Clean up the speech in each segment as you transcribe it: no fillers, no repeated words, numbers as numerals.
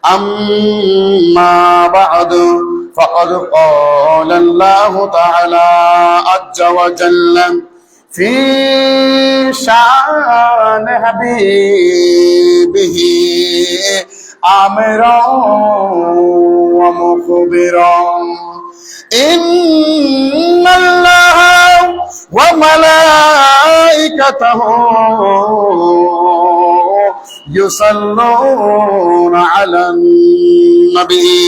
أما بعد فقد قال الله تعالى عز وجل في شان حبيبه آمرا ومخبرا إن الله وملائكته يصلون على النبي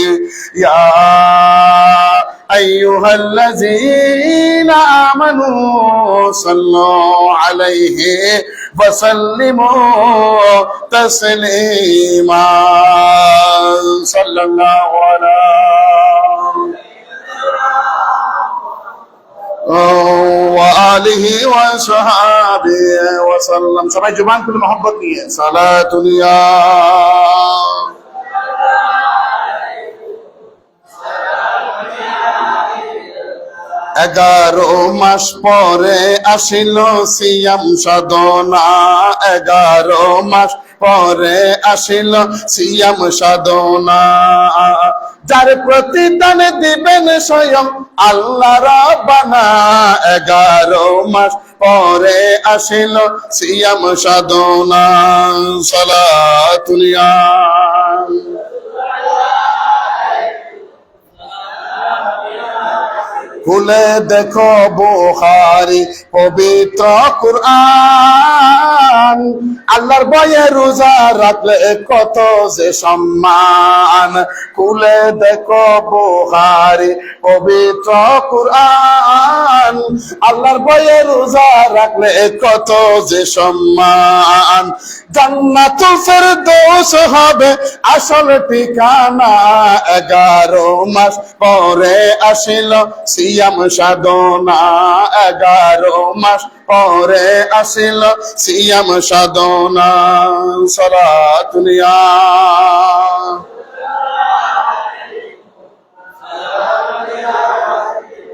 يا أيها الذين آمنوا صلوا عليه وسلموا تسليما صلى الله على وآله وصحبه وسلم সবাই জবান খুলে mohabbat নিয়ে সালাতুল ইয়া 11 মাস পরে আসিল সিয়াম সাধনা 11 মাস পরে আসিল সিয়াম সাধনা যার প্রতিদান দিবেন স্বয়ং আল্লাহ রাব্বানা 11 মাস পরে আসিল সিয়াম সাধনা সালাতুল ইয়া খুলে দেখো বুখারী পবিত্র কুরআন আল্লাহর ভয়ে রোজা রাখলে কত যে সম্মান খুলে দেখো বুখারী পবিত্র কুরআন আল্লাহর ভয়ে রোজা রাখলে কত যে সম্মান জান্নাতুল ফেরদৌস হবে আসল ঠিকানা 11 মাস পরে আসিল সিয়াম সাধনা 11 মাস পরে আসিল সিয়াম সাধনা সালাতুল ইয়া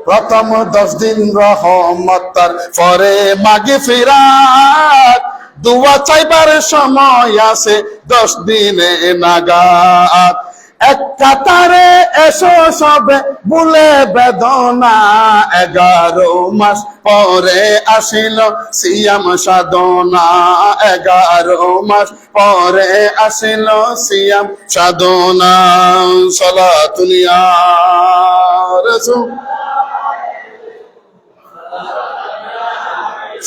প্রথম 10 দিন রহমতের পরে মাগফিরাত দুয়া চাইবার সময় আছে 10 দিনে নাগাদ এক কাতারে এসো সবে ভুলে বেদনা 11 মাস পরে আসিল সিয়াম সাধনা 11 মাস পরে আসিল সিয়াম সাধনা সালাতুল ইয়া রাসূল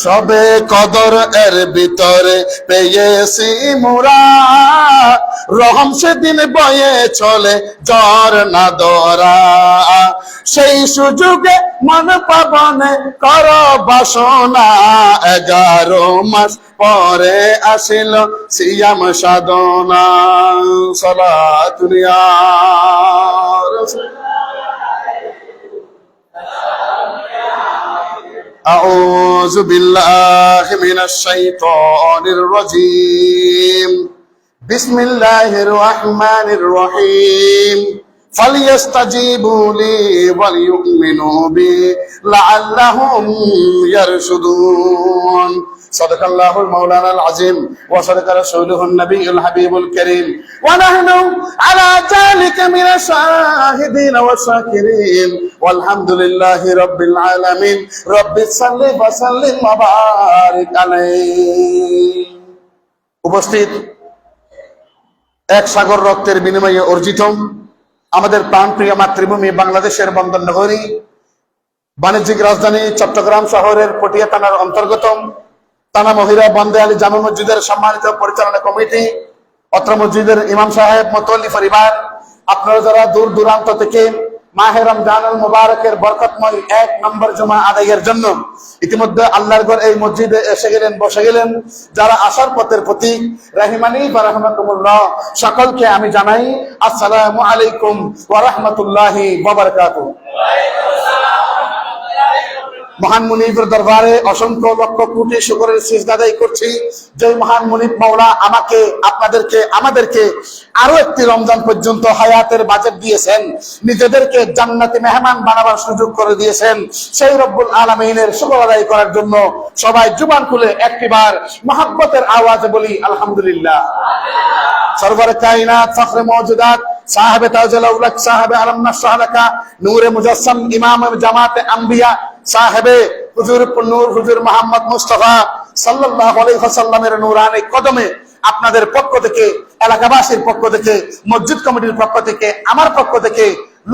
সবে কদর এর ভিতরে পেয়েছি মোরা রহম সেদিন বয়ে চলে জ্বর না দরা সেই সুযোগে মন পাবনে কর বাসনা 11 মাস পরে আসিল সিয়াম সাধনা সালাতুল ইয়া রাসূল أعوذ بالله من الشيطان الرجيم بسم الله الرحمن الرحيم فليستجيبوا لي وليؤمنوا بي لعلهم يرشدون صدق الله المولانا العظيم وصدق رسوله النبي الحبيب الكريم ونحن على ذلك من الشاهدين والشاكرين والحمد لله رب العالمين رب صل وسلم وبارك عليه উপস্থিত এক সাগর রক্তের বিনিময়ে অর্জিত আমাদের প্রাণপ্রিয় মাতৃভূমি বাংলাদেশের বন্দর নগরী বাণিজ্যিক রাজধানী চট্টগ্রাম শহরের পটিয়া থানার অন্তর্গত থানা মহিরা বন্দে আলী জামে মসজিদের সম্মানিত পরিচালনা কমিটি অত্র মসজিদের ইমাম সাহেব মুতওয়াল্লি পরিবার আপনারা যারা দূর দূরান্ত থেকে মাহে রমজানুল মুবারকের বরকতময় 1 নম্বর জুমা আদায়ের জন্য ইতিমধ্যে আল্লাহর ঘর এই মসজিদে এসে গেলেন বসে গেলেন যারা আসার পথের প্রতীক রাহিমানি ওয়া রাহমাতুল্লাহ সকলকে আমি জানাই আসসালামু আলাইকুম ওয়া রাহমাতুল্লাহি ওয়া বারাকাতুহু। মহান মুনিবের দরবারে অসংখ্য লক্ষ কোটি শুকরের সিজদা আদায় করছি যে মহান মুনিব মাওলা আমাকে আপনাদেরকে আমাদেরকে আরো একটি রমজান পর্যন্ত হায়াতের বাজেট দিয়েছেন, নিজেদেরকে জান্নাতি মেহমান বানাবার সুযোগ করে দিয়েছেন। সেই রব্বুল আলামিনের শুকর আদায় করার জন্য সবাই জুবান খুলে একটিবার মহব্বতের আওয়াজে বলি আলহামদুলিল্লাহ। সরওয়ার কায়নাত ফখরে মওজুদাত সাহেবে তাজুল আউলাক সাহেবে আলম নাশরাহ লাকা নূরে মুজাসসাম ইমাম জামাতে আম্বিয়া সাহেবে হুজুর নূর হুজুর মোহাম্মদ মুস্তাফা সাল্লাল্লাহু আলাইহি ওয়াসাল্লামের নূরানি কদমে আপনাদের পক্ষ থেকে, এলাকাবাসীর পক্ষ থেকে, মসজিদ কমিটির পক্ষ থেকে, আমার পক্ষ থেকে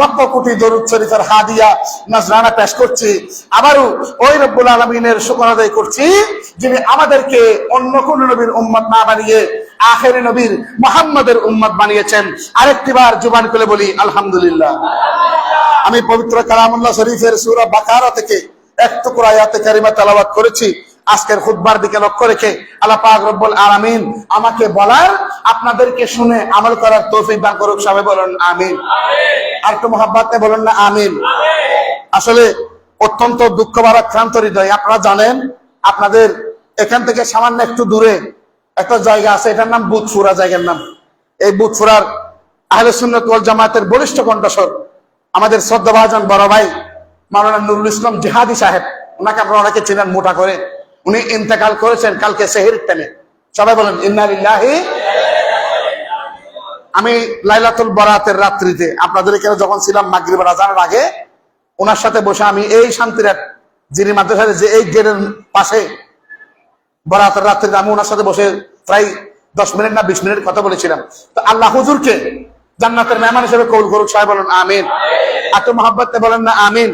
লক্ষ কোটি দরুদ শরীফের হাদিয়া নজরানা পেশ করছি। আবারও ওই রব্বুল আলামিনের শুকর আদায় করছি যিনি আমাদেরকে অন্য কোন নবীর উম্মত না বানিয়ে আখেরি নবীর মুহাম্মদের উম্মত বানিয়েছেন। আরেকটিবার জুবান খুলে বলি আলহামদুলিল্লাহ। আমি পবিত্র কালামুল্লাহ শরীফের সূরা বাকারা থেকে এক টুকরা আয়াতে কারিমা তেলাওয়াত করেছি। আজকের খুতবার দিকে লক্ষ্য রেখে আল্লাহ পাক রব্বুল আলামিন আমাকে বলার, আপনাদেরকে শুনে আমল করার তৌফিক দান করুক। সবাই বলেন আমিন। আর একটু মহব্বতে বলেন না আমিন। আসলে অত্যন্ত দুঃখ ভরা ক্লান্ত হৃদয়। আপনারা জানেন, আপনাদের এখান থেকে সামান্য একটু দূরে একটা জায়গা আছে, এটার নাম বুধফুরা। জায়গার নাম এই বুধফুরার আহলে সুন্নাত ওয়াল জামাতের বলিষ্ঠ কণ্ঠস্বর আমাদের শ্রদ্ধাভাজন বড় ভাই মাওলানা নুরুল ইসলাম জিহাদি সাহেব, ওনাকে আপনারা অনেকে চেনেন মোটা করে। উনি ইন্তেকাল করেছেন কালকে সেহরির টাইমে। সবাই বলেন ইন্না লিল্লাহি। আমি লাইলাতুল বরাতের রাত্রিতে আপনাদের এখানে যখন ছিলাম মাগরিবের আজানের আগে, ওনার সাথে বসে আমি এই শান্তিরাট যিনি মাদ্রাসার যে এই গেটের পাশে বরাতের রাত্রিতে আমি ওনার সাথে বসে প্রায় 10 মিনিট না 20 মিনিট কথা বলেছিলাম। তো আল্লাহ হুজুরকে জান্নাতের মেহমান হিসেবে কবুল করুক। সবাই বলেন আমিন। এত মহব্বতে বলেন না আমিন।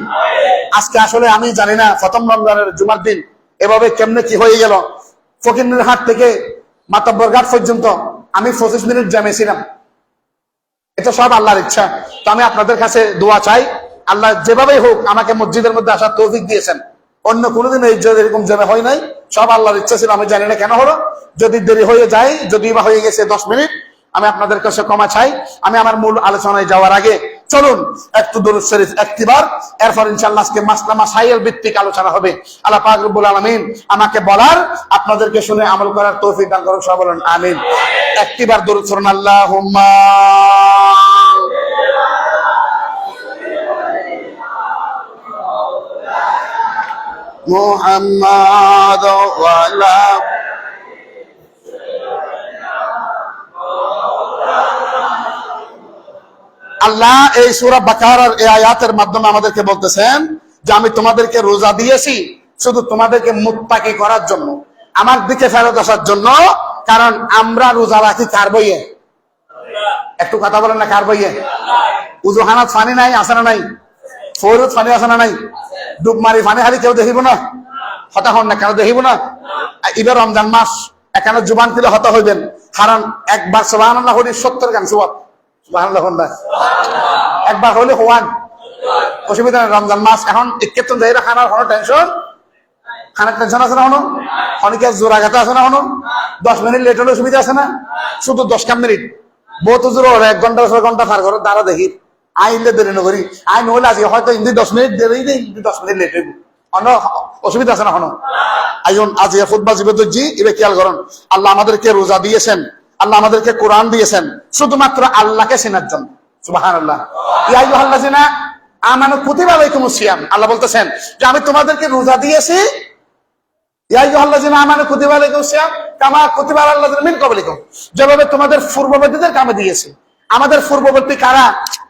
আজকে আসলে আমি জানি না প্রথম রমজানের জুমার দিন এভাবে কেমনে কি হয়ে গেল। ফকিরের হাট থেকে মাতব্বর ঘাট পর্যন্ত আমি 25 মিনিট জ্যামেছিলাম। এটা সব আল্লাহর ইচ্ছা। তো আমি আপনাদের কাছে দোয়া চাই, আল্লাহ যেভাবেই হোক আমাকে মসজিদের মধ্যে আসার তৌফিক দিয়েছেন। অন্য কোনোদিন এরকম জ্যামে হয় নাই, সব আল্লাহর ইচ্ছা ছিল। আমি জানি না কেন হলো, যদি দেরি হয়ে যায়, যদি বা হয়ে গেছে 10 মিনিট, আমি আপনাদের কাছে ক্ষমা চাই। আমি আমার মূল আলোচনায় যাওয়ার আগে চলুন একটু দরুদ শরীফ একটিবার, এরপর ইনশাআল্লাহ আজকে মাসলা মাসাইল ভিত্তিক আলোচনা হবে। আল্লাহ পাক রব্বুল আলামিন আমাকে বলার, আপনাদেরকে শুনে আমল করার তৌফিক দান করুন। সবাই বলেন আমিন। একটিবার দরুদ পড়ুন আল্লাহুম্মা মুহাম্মাদ ওয়া আলা আল্লাহ এই সূরা বাকারার এই আয়াতের মাধ্যমে আমাদেরকে বলতেছেন যে আমি তোমাদেরকে রোজা দিয়েছি শুধু তোমাদেরকে মুত্তাকি করার জন্য, আমার দিকে ফেরত আসার জন্য। কারণ আমরা রোজা রাখি কার বইয়ে? একটু কথা বলেন না, কার বইয়ে? উজুহানাত ফানি নাই, আছে না নাই? ফৌরত ফানি আছে না নাই? ডুবমারি ফানি খালি কেউ দেখিব না, হতা হন না কেন দেখিব না? এবার রমজান মাস, এখানে জুবান দিলে হতা হইবেন। কারণ একবার সুবহানাল্লাহ হলি 70 গান সুবহান সুবহানাল্লাহ হন না, একবার হলে হওয়ান অসুবিধা নেই। রমজান মাস এখন ইকেতন যাই খানার কোনো টেনশন, খানার টেনশন আছে না? হনো অনেকে জোড়াঘাতে আছে না? হনো 10 মিনিট লেট হলে অসুবিধা আছে না? শুধু 10 মিনিট বহুত জোর 1 ঘন্টা 6 ঘন্টা পার করে দাঁড়া দেখি আইলে দেরি নকরি। আই নহলে আজকে হয়তো ইন্দি 10 মিনিট দেরি নেই, 10 মিনিট লেট হইব, অন্য অসুবিধা আছে না? হনো আইন আজ খুতবা জীবিত জি এবার খেয়াল করুন। আল্লাহ আমাদেরকে রোজা দিয়েছেন, আল্লাহ আমাদেরকে কোরআন দিয়েছেন শুধুমাত্র আল্লাহকে চেনার জন্য। সুবহানাল্লাহ। ইয়া আইয়ুহাল্লাযিনা আমানু কুতিবা আলাইকুমুস সিয়াম, আল্লাহ বলতেছেন যে আমি তোমাদেরকে রোজা দিয়েছি। ইয়া আইয়ুহাল্লাযিনা আমানু কুতিবা আলাইকুমুস সিয়াম কামা কুতিবা আলাল লাযিনা মিন ক্বাবলিকুম, যেভাবে তোমাদের পূর্ববর্তীদের কামে দিয়েছে। আমাদের পূর্ববর্তী কারা?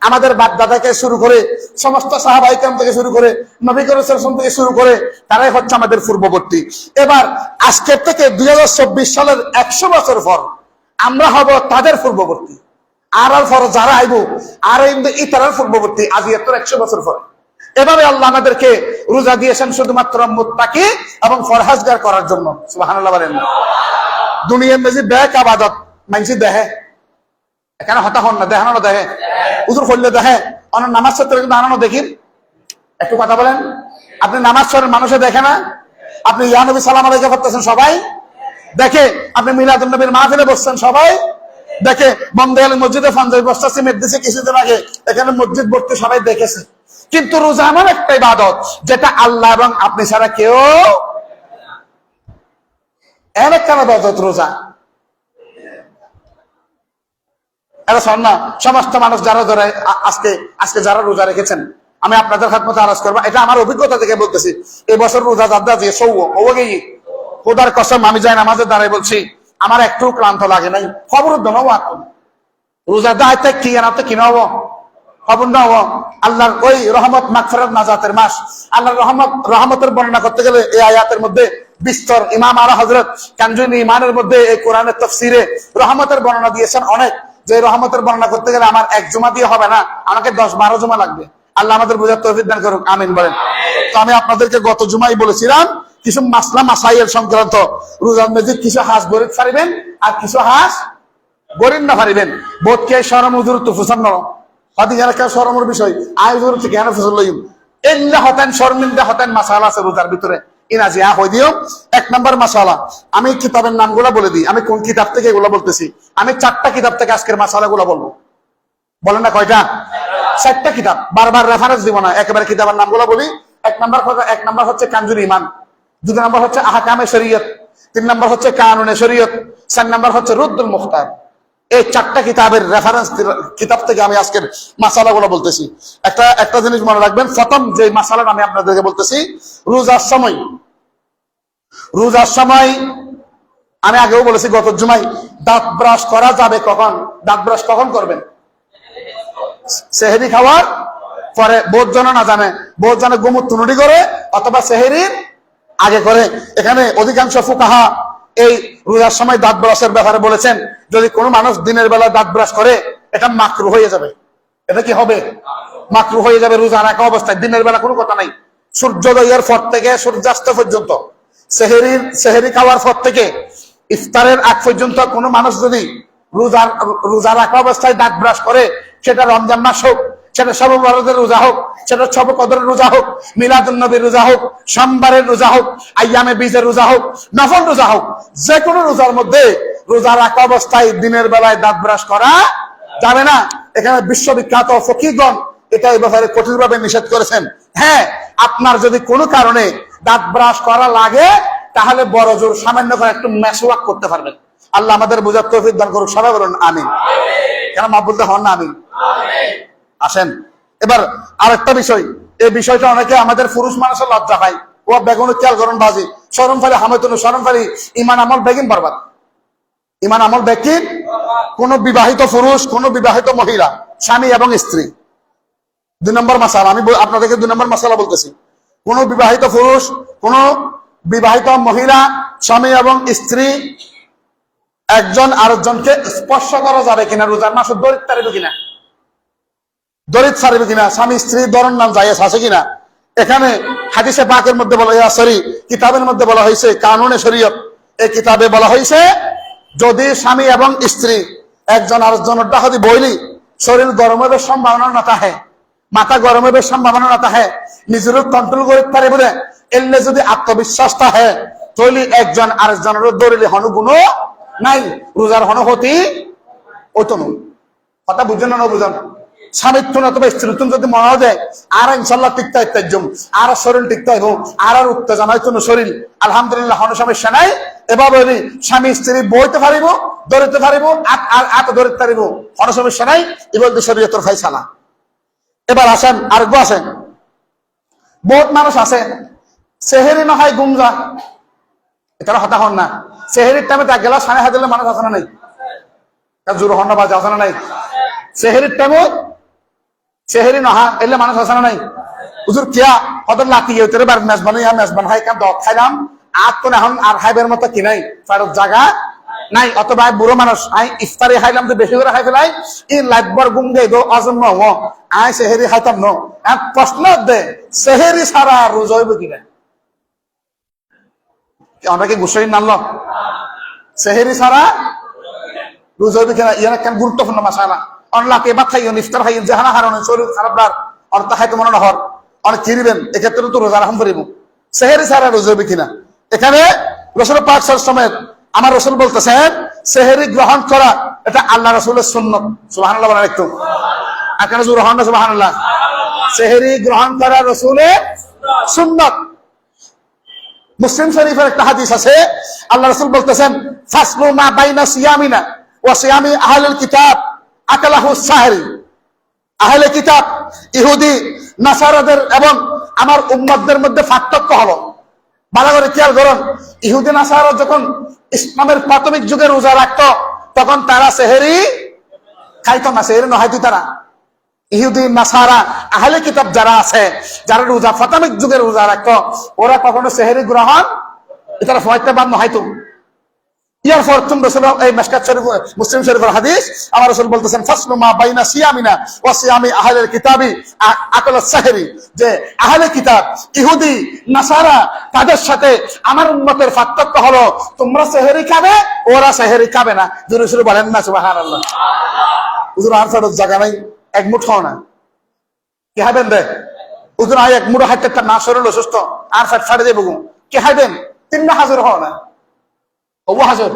আমাদের বাপ দাদাকে শুরু করে সমস্ত সাহাবায়ে কেরাম থেকে শুরু করে নবী করিম সাল্লাল্লাহু আলাইহি ওয়াসাল্লাম থেকে শুরু করে তারাই হচ্ছে আমাদের পূর্ববর্তী। এবার আজকের থেকে 2024 সালের 100 বছর পর আমরা হব তাদের পূর্ববর্তী। আর পর যারা আইব আর ইতারার পূর্ববর্তী, আজ এত 100 বছর পর। এভাবে আল্লাহ আমাদেরকে রোজা দিয়েছেন শুধুমাত্র মুত্তাকি এবং ফরহাজগার করার জন্য। সুবহানাল্লাহ বলেন। দুনিয়ার মেজি ব্যাক আবাদত মানছি দেহে, এখানে হতা হন না, দেখানো দেখে উজুর করলে দেখে, অনেক নামাজ পড়তে দেখানো দেখি। একটু কথা বলেন, আপনি নামাজ পড়েন মানুষে দেখে না? আপনি ইয়া নবী সালাম আলাইহি করতেছেন সবাই দেখে, আপনি মিলাদুন নবীর মাহফিলে বসছেন সবাই দেখে, বন্দে আলী মসজিদে ফানজাই বসতেছে মেট দিছে কিছুদিন আগে, এখানে মসজিদ ভর্তি সবাই দেখেছে। কিন্তু রোজা এমন একটা ইবাদত যেটা আল্লাহ এবং আপনি ছাড়া কেউ, এর একটা ইবাদত রোজা। এটা শোন না, সমস্ত মানুষ যারা ধরে আজকে যারা রোজা রেখেছেন, আমি আপনাদের খাতমতে আরজ করবো, এটা আমার অভিজ্ঞতা থেকে বলতেছি। এই বছর রোজা যাদ্দা দিয়ে খোদার কসম আমি যাই নামাজের দ্বারাই বলছি, আমার একটু ক্লান্ত লাগে নাই। খবর দনও এখন রোজা দায়িত্ব কি আনাতে কি নব খবর না আল্লাহর ওই রহমত মাগফিরাত নাজাতের মাস। আল্লাহর রহমতের বর্ণনা করতে গেলে এই আয়াতের মধ্যে বিস্তর ইমাম আলা হযরত কানজুনি ইমানের মধ্যে এই কোরআনের তাফসীরে রহমতের বর্ণনা দিয়েছেন অনেক। যে রহমতের বর্ণনা করতে গেলে আমার এক জুমা দিয়ে হবে না, আমাকে 10-12 জুমা লাগবে। আল্লাহ আমাদের বোঝার তৌফিক দান করুক, আমিন বলেন। তো আমি আপনাদেরকে গত জুমাই বলেছিলাম কিছু মাসলা মাসাইল সংক্রান্ত। রোজার মধ্যে কিছু হাঁস গরিব ফারিবেন আর কিছু হাঁস গরিব না ফারিবেন। বোধকে শরম উজুর তুফুসান হদিকে শরমের বিষয় আয়োজন থেকে জ্ঞান ফসল লইম এল্লা হতেন শর্মিন্দা হতেন মাসালা আছে রোজার ভিতরে ইনাজিয়া হয়ে দিও। 1 নম্বর মাসালা, আমি কিতাবের নামগুলো বলে দিই, আমি কোন কিতাব থেকে এগুলো বলতেছি। আমি 4টা কিতাব থেকে আজকের মাসালাগুলো বলবো। বলেন না কয়টা? 4টা কিতাব, বারবার রেফারেন্স দিব না, একেবারে কিতাবের নামগুলো বলি। 1 নম্বর হচ্ছে কানজুরি ইমান, 2 নম্বর হচ্ছে আহকামে শরীয়ত, 3 নম্বর হচ্ছে কানুনে শরীয়ত, 4 নম্বর হচ্ছে রুদ্দুল মুখতার। এই 4টা কিতাবের রেফারেন্স কিতাব থেকে আমি আজকের মাসালাগুলো বলতেছি। একটা জিনিস মনে রাখবেন, প্রথম যে মাসালাটা আমি আপনাদেরকে বলতেছি, রোজার সময় আমি আগেও বলেছি গত জুমাই, দাঁত ব্রাশ করা যাবে কখন? দাঁত ব্রাশ কখন করবেন? সেহরি খাওয়ার পরে। বোধ জন না জানে, বোধ জানে গুমুর তুনুটি করে অথবা সেহরির আগে করে। এখানে অধিকাংশ ফুকাহা এই রোজার সময় দাঁত ব্রাশের ব্যাপারে বলেছেন, যদি কোনো মানুষ দিনের বেলা দাঁত ব্রাশ করে এটা মাকরু হয়ে যাবে। এটা কি হবে? মাকরু হয়ে যাবে রোজা রাখা অবস্থায়। দিনের বেলা কোনো কথা নাই, সূর্যোদয়ের পর থেকে সূর্যাস্ত পর্যন্ত, সেহরি খাওয়ার পর থেকে ইফতারের আগ পর্যন্ত কোনো মানুষ যদি রোজা রাখা অবস্থায় দাঁত ব্রাশ করে, সেটা রমজান মাস হোক, সেটা শবে বরাতের রোজা হোক, সেটা শবে কদরের রোজা হোক, মিলাদুন নবীর রোজা হোক, সোমবারের রোজা হোক, আইয়ামে বীজের রোজা হোক, নফল রোজা হোক, যে কোনো রোজার মধ্যে রোজা রাখা অবস্থায় দিনের বেলায় দাঁত ব্রাশ করা যাবে না। এখানে বিশ্ববিখ্যাত ফকিহগণ এটা এই ব্যাপারে কঠিনভাবে নিষেধ করেছেন। হ্যাঁ, আপনার যদি কোনো কারণে দাঁত ব্রাশ করা লাগে তাহলে বড় জোর সামান্য করে একটু মেসওয়াক করতে পারবেন। আল্লাহ আমাদের বোঝার তৌফিক দান করুক, সবাই বলুন আমিন। কেন মা বলতে হন না আমিন? আসেন এবার আরেকটা বিষয়, এই বিষয়টা অনেকে আমাদের পুরুষ মানুষের লজ্জা পায়, ও বেগুন খেয়াল করুন বাজি শরম ফারি হামেতুন শরম ফারি ইমান আমল বেগিন বরবাদ। ইমান আমল ব্যক্তির কোন বিবাহিত পুরুষ, কোন বিবাহিত মহিলা, স্বামী এবং স্ত্রী। 2 নম্বর মাসালা, আমি আপনাদেরকে 2 নম্বর মাসালা বলতেছি। কোন বিবাহিত পুরুষ, কোন বিবাহিত মহিলা, স্বামী এবং স্ত্রী একজন আরেকজনকে স্পর্শ করা যাবে কিনা রোজার মাসে? দরিদ তারিবে কিনা, দরিদ ছাড়িবে কিনা, স্বামী স্ত্রী দরন নাম জায়েজ আছে কিনা। এখানে হাদিসে পাকের মধ্যে বলা হয়েছে, কিতাবের মধ্যে বলা হয়েছে কানুনে শরীয়ত, এই কিতাবে বলা হয়েছে যদি স্বামী এবং স্ত্রী একজন আরেকজনের ডাহাদি বইলি শরীর গরমের সম্ভাবনা না থাকে, মাথা গরমের সম্ভাবনা না থাকে, নিজের কন্ট্রোল করে পারে বলে এলে যদি আত্মবিশ্বাস থাকে, তাহলে একজন আরেকজনের দরিলে হনুগুণ নাই, রোজার হনহতি ওইতো নয়। কথা বুঝছেন না বুঝেন? স্বামীর তুন অথবা স্ত্রীর তুন যদি মনে হয় আর ইনশাল্লাহ টিকতে ইত্যাজ্যম আর শরীর টিকতে হইব আর উত্তেজনা হইতো শরীর, আলহামদুলিল্লাহ কোনো সমস্যা নাই। এভাবে স্বামী স্ত্রী বইতে পারিব, দৌড়তে পারিব, আত দৌড়তে পারিব, কোনো সমস্যা নাই। এবার শরীয়তের ফাইসালা। এবার আসেন আরেকবো আসেন, বহুত মানুষ আছে সেহেরি না হয় গুমজা, এটা হতা হন না। সেহেরির টাইমে এক গেলা সাড়ে হাত দিলে মানুষ আছে না নাই? জোর হন না বাজে আছে না নাই? সেহেরির টাইমে সেহেরি নহা এলে মানুষ আছে না নাই? হুজুর কিয়া কত লাতি তোর বার মেজবান মেজবান হয় কারণ দত খাইলাম আর তো এখন আর হাইবের মতো কি নাই, ফেরত জায়গা নাই। অথবা বুড়ো মানুষ আই ইফতারি খাইলাম তো বেশি করে খাই ফেলাই ই লাইটবার গুম গে দো অজন্ম হ আই সেহেরি খাইতাম ন। এক প্রশ্ন দে সেহেরি সারা রোজা হইব কিনা? আমরা কি গুসাই নামল? সেহেরি সারা রোজা হইব কিনা? ইয়ার একটা গুরুত্বপূর্ণ মাসালা। অনলাকে বা খাইন ইফতার খাইন যেহানা হারানো শরীর খারাপ বার অর্থ খাইতে মনে নহর অনেক কিনিবেন, এক্ষেত্রে তো রোজা রাখম করিব। সেহেরি সারা রোজা হইব কিনা? এখানে রসুল পাক সাল্লাল্লাহু আমার রসুল বলতেছেন সেহেরি গ্রহণ করা এটা আল্লাহ রসুলের সুন্নত। সুবহানাল্লাহ বলেন একটু, আর কেন জোর হন না সুবহানাল্লাহ। সেহরি গ্রহণ করা রাসূলের সুন্নাত। মুসলিম শরীফের একটা হাদিস আছে, আল্লাহ রাসূল বলতেছেন, ফাসলু মা বাইনা সিয়ামিনা ওয়া সিয়ামি আহলুল কিতাব আকালাহু সাহরি। আহলে কিতাব ইহুদি নাসারাদের এবং আমার উম্মতদের মধ্যে পার্থক্য হলো, ভালো করে খেয়াল করুন। ইহুদি নাসারা যখন ইসলামের প্রাথমিক যুগে রোজা রাখতো তখন তারা সেহরি খাইতো না, সেহরি নহাইতো তারা। ইহুদি নাসারা আহলে কিতাব যারা আছে, যারা রোজা প্রাথমিক যুগে রোজা রাখতো, ওরা কখনো সেহরি গ্রহণ তারা ফয়তে বাদ নহাইতো। ইয়ার পর তুমি রাসূল এই মিশকাত শরীফ মুসলিম শরীফের হাদিস, আমার রাসূল বলতেছেন, ফাসলু মা বাইনা সিয়ামিনা ওয়া সিয়ামি আহলিল কিতাবি আকালাস সাহরি, যে আহলে কিতাব ইহুদি নাসারা তাদের সাথে আমার উম্মতের পার্থক্য হলো তোমরা সেহরি খাবে, ওরা সেহরি খাবে না। জোরে জোরে বলেন না সুবহানাল্লাহ। হুজুর আর ফেরত জায়গা নাই, এক মুঠ খাও না, কি খাবেন রে হুজুর? আয় এক মুঠ হাতে না শরীর অসুস্থ আর ফেট ফাড়ে দেবো, কি খাবেন? তিনটা হাজর হও না, ওবু হাজর।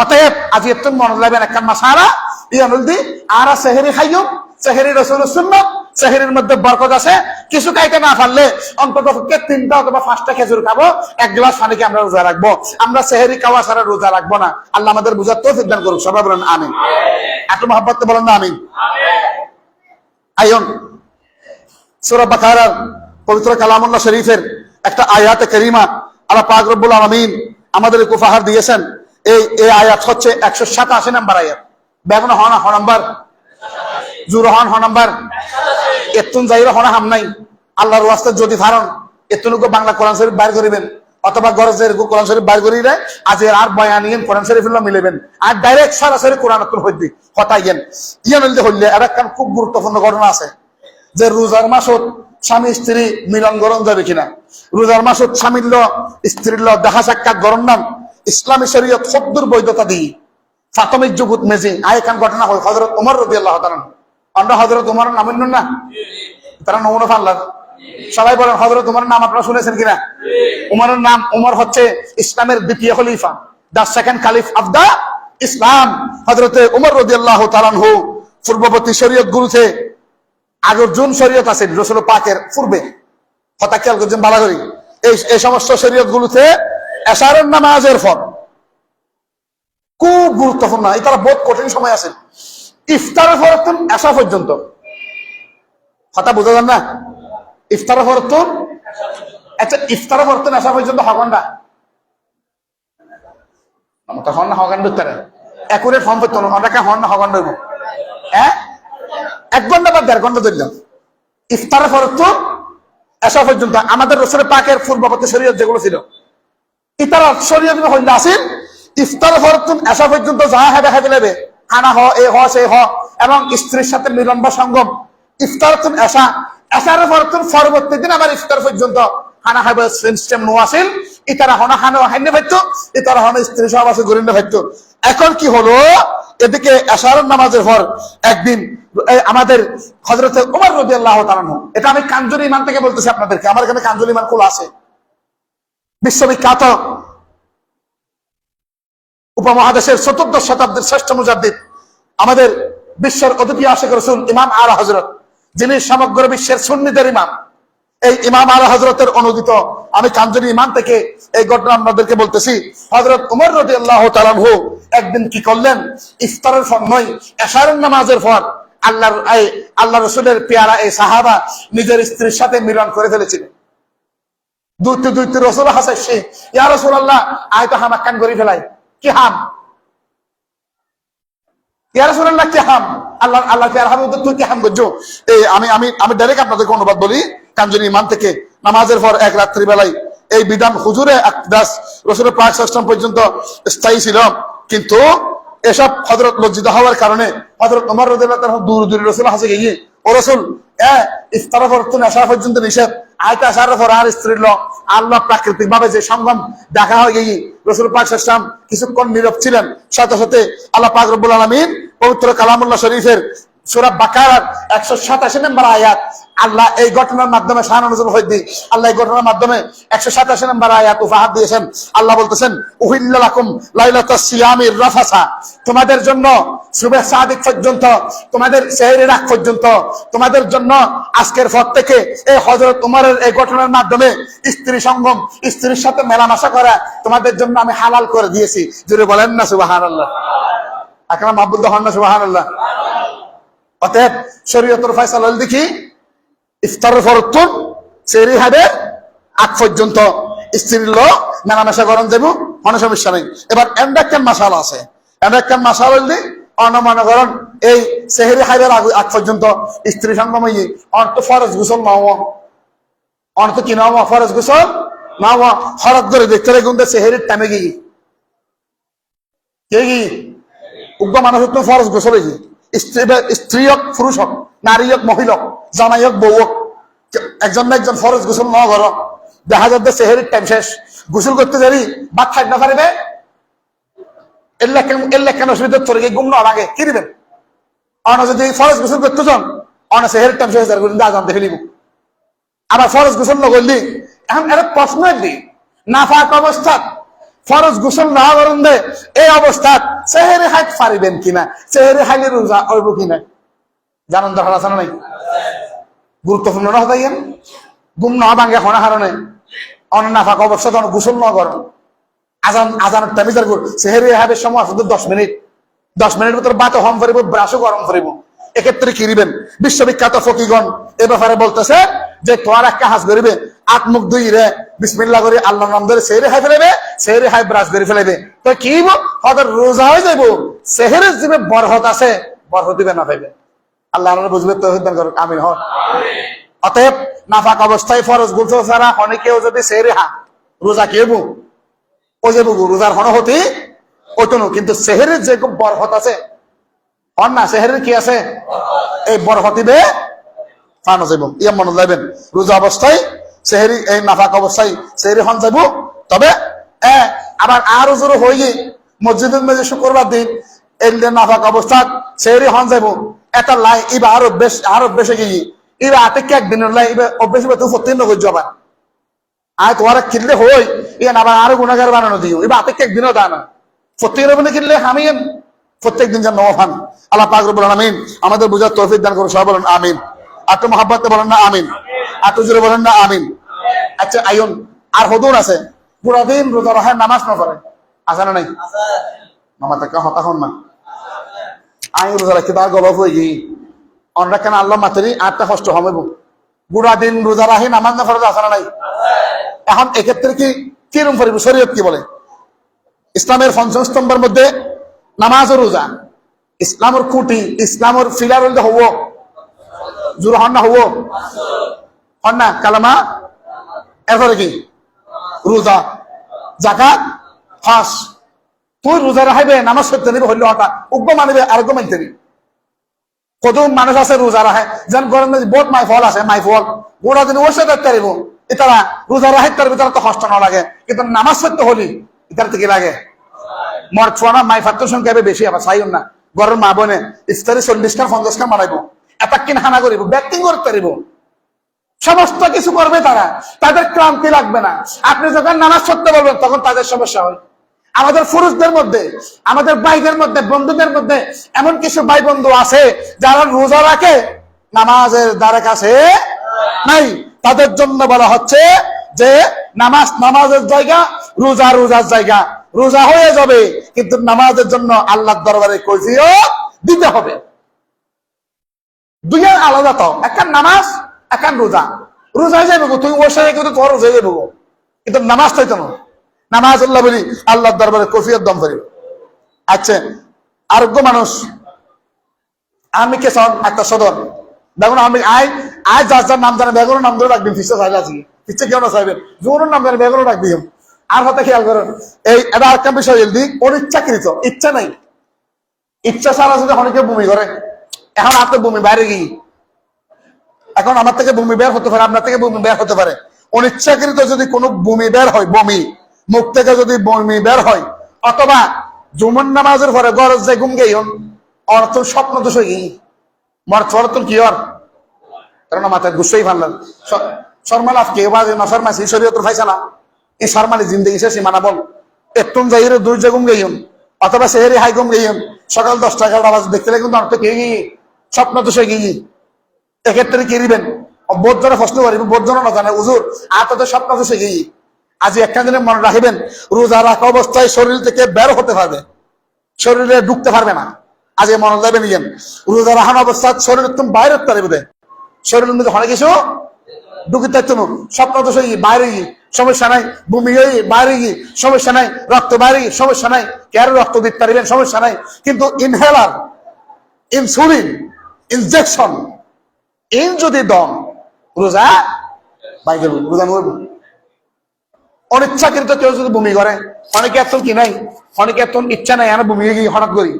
অতএব আজি একটু মনে লাগবেন একটা মাসারা ইয়ানুলদি আর সেহরি খাইও, সেহরি রাসূলের সুন্নাত, সেহরির মধ্যে বরকত আছে। কিছু খাইতে না পারলে অন্তত তিনটা অথবা পাঁচটা খেজুর খাবো, এক গ্লাস পানিকে আমরা রোজা রাখবো। আমরা সেহরি খাওয়া ছাড়া রোজা রাখবো না। আল্লাহ আমাদের বুঝার তৌফিক দান করুক, সবাই বলেন আমিন। এত মহব্বত বলেন না আমিন। আইন সূরা বাকারার পবিত্র কালামুল্লাহ শরীফের একটা আয়াতে কারিমা আল্লাহ পাক রব্বুল আলামিন আমাদের উপহার দিয়েছেন। এই আয়াত হচ্ছে 187 নম্বর আয়াত। বেগুন হনা হ নম্বর, জুরহান হ নম্বর, এতুন যাইরা হনা হাম নাই। আল্লাহর ওয়াস্তে যদি ফারণ এতুনুকো বাংলা কোরআন শরীফ বাইর করিবেন, অথবা গরজের কোরআন শরীফ বাইর করিলে আজের আর বয়ানিয়েন কোরআন শরীফুল্লাহ মিলেবেন, আর ডাইরেক্ট সরাসরি কোরআন হইবে হতাইয়েন ইয়ানলদি হইলে। আর একটা খুব গুরুত্বপূর্ণ ঘটনা আছে যে রোজার মাসত স্বামী স্ত্রী মিলন গরম যাবে কিনা। রোজার মাসত স্বামীর স্ত্রীর দেখা সাক্ষাৎ গরম নাম ইসলামী শরীয়ত সদ্দুর বৈধতা দিই প্রাথমিক যুগুত মেজি। আয় এখান ঘটনা হয় হযরত ওমর রাদিয়াল্লাহু তাআলা। আমরা হযরত ওমরের নাম শুনুন না, তারা নমুনা ফাল্লাহ সবাই বলেন হযরত ওমরের নাম আপনারা শুনেছেন কিনা? ওমরের নাম, ওমর হচ্ছে ইসলামের দ্বিতীয় খলিফা, দা সেকেন্ড খালিফ অফ দা ইসলাম। হযরত ওমর রাদিয়াল্লাহু তাআলা পূর্ববর্তী শরীয়ত গুলোতে আগের জুন শরীয়ত আছে রাসূল পাকের পূর্বে, কথা খেয়াল করছেন ভালো করে। এই সমস্ত শরীয়ত গুলোতে এশারের নামাজের ফল খুব গুরুত্বপূর্ণ। এটা বহুত কঠিন সময় আছে, ইফতারের পর এশা পর্যন্ত। কথা বোঝা যান না? ইফতারের পর আচ্ছা, ইফতারের পর এশা পর্যন্ত হগন্ডা হন না হগান উত্তরে একুরেট ফর্ম করতে অনেকে হন না হগন্ড হইব। হ্যাঁ, 1 ঘন্টা বা 1.5 ঘন্টা ধরলাম। ইফতারের পর এশা পর্যন্ত আমাদের রাসূল পাকের পূর্ববর্তী শরীয়ত যেগুলো ছিল, ইতার শরীয়ত হইলে আসেন ইফতার ফরতুন এশা পর্যন্ত যা হেবে হেবে নেবে, খানা হ এ হ সে হ, এবং স্ত্রীর সাথে মিলন বা সঙ্গম। ইফতারতুন এশা, এশার ফরতুন পরবর্তী দিন আবার ইফতার পর্যন্ত খানা খাবে সিস্টেম নো আসেন। ইতারা হনা খানা হাইনে ভাইতো, ইতারা হনা স্ত্রী সব আছে গরিনে ভাইতো। এখন কি হলো, এদিকে এশার নামাজের পর একদিন আমাদের হযরত ওমর রাদিয়াল্লাহু তাআলা, এটা আমি কাঞ্জুল ইমান থেকে বলতেছি আপনাদেরকে, আমার এখানে কাঞ্জুল ইমান খোলা আছে, বিশ্ববিখ্যাত উপমহাদেশের 14শ শতাব্দীর শ্রেষ্ঠ মুজাদ্দিদ, আমাদের বিশ্বের অদ্বিতীয় আশিক রাসূল ইমাম আলা হযরত, যিনি সমগ্র বিশ্বের সুন্নিদের ইমাম, এই ইমাম আলা হযরতের অনুদিত আমি কাঞ্জুল ইমান থেকে এই ঘটনা আপনাদেরকে বলতেছি। হযরত ওমর রাদিয়াল্লাহু তাআলা একদিন কি করলেন, ইফতারের পর নয় এশারের নামাজের পর আল্লাহ রাসূলের পেয়ারা এই সাহাবা নিজের স্ত্রীর সাথে মিলন করে ফেলেছিলেন। দুইতে রাসূল হাসাইছে, ইয়া রাসূলুল্লাহ আয় তো হামাক্কান করি ফেলাই, কি হাম ইয়া রাসূলুল্লাহ, কি হাম? আল্লাহ কি হাম, তুই কি হাম করছো? এই আমি ডাইরেক্ট আপনাদেরকে অনুবাদ বলি কাঞ্জুল ইমান থেকে। নামাজের পর এক রাত্রি বেলায় এই বিধান হুজুরে আকদাস রাসূল পাক সাল্লাল্লাহু আলাইহি ওয়াসাল্লাম পর্যন্ত স্থায়ী ছিল, কিন্তু এসব হযরত লজ্জিত হওয়ার কারণে হযরত ওমর রাদিয়াল্লাহু তাআলা দূর রাসূল হাসে গিয়ে, ও রাসূল ইফতারের পর তো নেশা পর্যন্ত নিষেধ, আয়তা আসারের পর আর স্ত্রীর আল্লাহ প্রাকৃতিক ভাবে যে সঙ্গম দেখা হয়ে গিয়ে রাসূল পাক সাল্লাল্লাহু আলাইহি ওয়াসাল্লাম কিছুক্ষণ নীরব ছিলেন। সাথে সাথে আল্লাহ পাক রব্বুল আলামিন পবিত্র কালামুল্লাহ শরীফের সূরা বাকারার 187 নম্বর আয়াত। আল্লাহ এই ঘটনার মাধ্যমে শাহানুজুল হইদি আল্লাহ এই ঘটনার মাধ্যমে 187 নম্বর আয়াত উপহার দিয়েছেন। আল্লাহ বলতেছেন উহিল্লা লাকুম লাইলাতাস সিয়ামির রাফাসা, তোমাদের জন্য সুবহ সাদিক পর্যন্ত, তোমাদের সেহরির আগ পর্যন্ত, তোমাদের জন্য আজকের পর থেকে এই হযরত ওমরের এই ঘটনার মাধ্যমে স্ত্রী সঙ্গম, স্ত্রীর সাথে মেলামেশা করা তোমাদের জন্য আমি হালাল করে দিয়েছি। জোরে বলেন না সুবহানাল্লাহ। আকরাম মাহবুব হন না সুবহানাল্লাহ। অতএব শরীয়তের ফয়সালা দেখি ইফতারের ফরতুন সেহরি হবে আগ পর্যন্ত স্ত্রীর লোক মেলামেশা করেন যাবো, কোনো সমস্যা নেই। এবার এন্ডাক্কান মাসালা আছে, এন্ডাক্কান মাসালা দিই অনমনগরণ এই সেহরি হাইবের আগ পর্যন্ত স্ত্রী সঙ্গম অন্ত ফরজ গোসল নাও, অন্ত কি নাও ফরজ গোসল নাও, হঠাৎ করে দেখতে কিন্তু সেহরির টাইমে গিয়ে কে গি উগ্র মানুষ তো ফরজ গোসল হয়েছে, স্ত্রী হোক পুরুষ হোক, নারী হোক মহিলা হোক, জামাই হোক বউ হোক, একজন না একজন ফরজ গোসল ন কর, দেখা যাচ্ছে সেহরির টাইম শেষ, গোসল করতে যাবি ভাত খাই না পারিবে কেন অসুবিধা তোর গুম না আগে কি দিবেন। অন যদি ফরজ গোসল করতে চান অন সেহরির টাইম শেষ জানতে ফেলিব, আবার ফরজ গোসল না করলি এখন একটা প্রশ্ন দি নাফাক অবস্থা ফরজ গোসল না করেন দে এই অবস্থা সেহরি হাইট পারিবেন কিনা, সেহরি হাইলে রোজা হইব কিনা জানান দরকার আছে না নাই? গুরুত্বপূর্ণ না হতাই গুম না ভাঙ্গে খনা হারণে অন নাফাক অবস্থা তখন গোসল না করেন আজানের টাইমে সেহরি হাইবের সময় আছে 10 মিনিট, 10 মিনিটের ভিতরে বাত হম করিব, ব্রাশও গরম করিব। এক্ষেত্রে কি দিবেন? বিশ্ববিখ্যাত ফকিগণ এ ব্যাপারে বলতেছে যে তোমার একটা হাজ করিবে আট মুখ দুই রে বিসমিল্লাহ করে আল্লাহর নাম ধরে সেহরি হাই ফেলেবে, সেহরি হাই ব্রাশ করে ফেলেবে, তো কি হয়তো রোজা হয়ে যাইব, সেহরির জীবে বরহত আছে, বরহত দিবে না পাইবে। আল্লাহ বুঝবে তৌফিক দান করুন, আমিন হন। অতএব নাফাক অবস্থায় ফরজ গোসল ছাড়া অনেকেও যদি সেহরি হা রোজা কি হইব ও যে রোজার হন হতি ওইটুনু, কিন্তু সেহরির যে বরহত আছে হন না, সেহরির কি আছে এই বরহত দিবে ফানো যাইব, ইয়া মনে যাইবেন রোজা অবস্থায় সেহরি এই নাফাক অবস্থায় সেহরি হন যাইব। তবে আবার আরো জোরে হয়ে গিয়ে মসজিদের মেঝে শুক্রবার দিন এই নাফাক অবস্থা সেহরি হন যাইব, এটা লাই ইবা আরো বেশি গিয়ে ইবা আতে একদিনের লাই ইবা অভ্যেস তুই ফতিন নগর যাবা আয় তোমার কিনলে হই ইয়ে না আরো গুণাগার বানানো দিও এবার আতে একদিনও দা না ফতিন রবিনে কিনলে আমি প্রত্যেক দিন যেন নওয়াফান। আল্লাহ পাক রব্বুল আলামিন আমাদের বুঝার তৌফিক দান করুন, সবাই বলেন আমিন। আটু মহাব্বতে বলেন না আমিন, আটু জোরে বলেন না আমিন। আচ্ছা আইন আর হদুর আছে পুরা দিন রোজা রাখে নামাজ না পড়ে, আছে না নাই? মামা তাকে হতাহন না আই রোজা রাখি তার গল্প হয়ে গিয়ে অনরা কেন আল্লাহ মাতারি আটটা কষ্ট হমেব পুরা দিন রোজা রাখি নামাজ না পড়ে, আছে না নাই? এখন এক্ষেত্রে কি কিরম করিব? শরীয়ত কি বলে? ইসলামের পঞ্চম স্তম্ভের মধ্যে নামাজ ও রোজা, ইসলামের খুঁটি, ইসলামের ফিলার হইলে হব জোর হন না, হব হন না কালামা, এরপরে কি রোজা, যাকাত, হজ। তুই রোজা রাখাইবে নামাজ পড়তে নিবে হইলে হঠাৎ উগ্র মানিবে আরোগ্য মানতে নিবি। কত মানুষ আছে রোজা রাখে যেন গরম বহুত মাই ফল আছে, মাই ফল গোড়া দিন ওর সাথে পারিব এটারা রোজা রাখে তার ভিতরে তো কষ্ট না লাগে, কিন্তু নামাজ পড়তে হলি এটার থেকে লাগে মর ছোয়ানা মাই ফাত্তর সংখ্যা বেশি আবার চাইও না। ঘরের মা বোনে ইফতারি 40 খান 50 খান বানাইবো, এটাক কিন হানা করিব, ব্যাটিং করতে পারিব, সমস্ত কিছু করবে তারা, তাদের ক্লান্তি লাগবে না। আপনি যখন নামাজ পড়তে বলবেন তখন তাদের সমস্যা হয়। আমাদের পুরুষদের মধ্যে, আমাদের ভাইদের মধ্যে, বন্ধুদের মধ্যে এমন কিছু ভাই বন্ধু আছে যারা রোজা রাখে নামাজের দ্বারে কাছে নাই, তাদের জন্য বলা হচ্ছে যে নামাজের জায়গা রোজা, রোজার জায়গা রোজা হয়ে যাবে, কিন্তু নামাজের জন্য আল্লাহর দরবারে কৈফিয়ত দিতে হবে। দুইটা আলাদা, তো একটা নামাজ একটা রোজা। রোজা হয়ে যাবে তুই বসে কিন্তু তোর রোজা হয়ে যাবো, কিন্তু নামাজ তো না, নামাজ আল্লাহ বলি আল্লাহর দরবারে কৈফিয়ত দম করিব। আচ্ছা আরোগ্য মানুষ আমি কে একটা সদর দেখুন, আমি আয় যার যার নাম জানে বেগুনের নাম ধরে রাখবেন, ফিসে চাইলে আছি ফিসে কেউ না চাইবেন, জোরের নাম জানে বেগুনও রাখবি। আর হতে খেয়াল করেন এই এটা একটা বিষয় দিক অনিচ্ছাকৃত, ইচ্ছা নাই, ইচ্ছা ছাড়া যদি অনেকে বমি করে, এখন আপনার বমি বাইরে গিয়ে এখন আমার থেকে বমি বের হতে পারে, আপনার থেকে বমি বের হতে পারে, অনিচ্ছাকৃত যদি কোনো বমি বের হয়, বমি মুখ থেকে যদি বমি বের হয়, অথবা জুমন নামাজের পরে গরজ যে ঘুম গেই অর্থ স্বপ্ন দোষ হয়ে গিয়ে মর চরতুল কি হর কারণ মাথায় গুছাই ভাবলেন শর্মাল আজকে এবার নশর্মাসি শরীয়তের ফাইসালা এই শর্মালি জিন্দগি শেষ মানা বল এতুন যাইরে দুই জাগুম গেইন অথবা সেহেরি হাইগুম গেইন সকাল 10টা 11টা বাজে দেখতে কিন্তু অর্থ কে গিয়ে স্বপ্ন তো সে গিয়ে এক্ষেত্রে কি দিবেন বোধ জনে প্রশ্ন করিব বোধ জন না জানে হুজুর আর তো স্বপ্ন তো সে গিয়ে আজ একটা দিনে মনে রাখবেন রোজা রাখা অবস্থায় শরীর থেকে বের হতে পারবে শরীরে ঢুকতে পারবে না আজ মনে যাবে নিয়েন রোজা রাখানো অবস্থা শরীর তুমি বাইরে পারবে শরীরের মধ্যে অনেক কিছু ঢুকিতে স্বপ্ন তো সেই বাইরে গিয়ে সমস্যা নাই বমি হয়ে বাইরে গিয়ে সমস্যা নাই রক্ত বাইরে গিয়ে সমস্যা নাই কেন রক্ত দিতে পারবেন সমস্যা নাই কিন্তু ইনহেলার ইনসুলিন ইনজেকশন ইন যদি দম রোজা বাইরে রোজা নড়ব অনিচ্ছাকৃত কেউ যদি বমি করে অনেকে এত কি নাই অনেকে এত ইচ্ছা নাই আমরা বমি গিয়ে হঠাৎ করি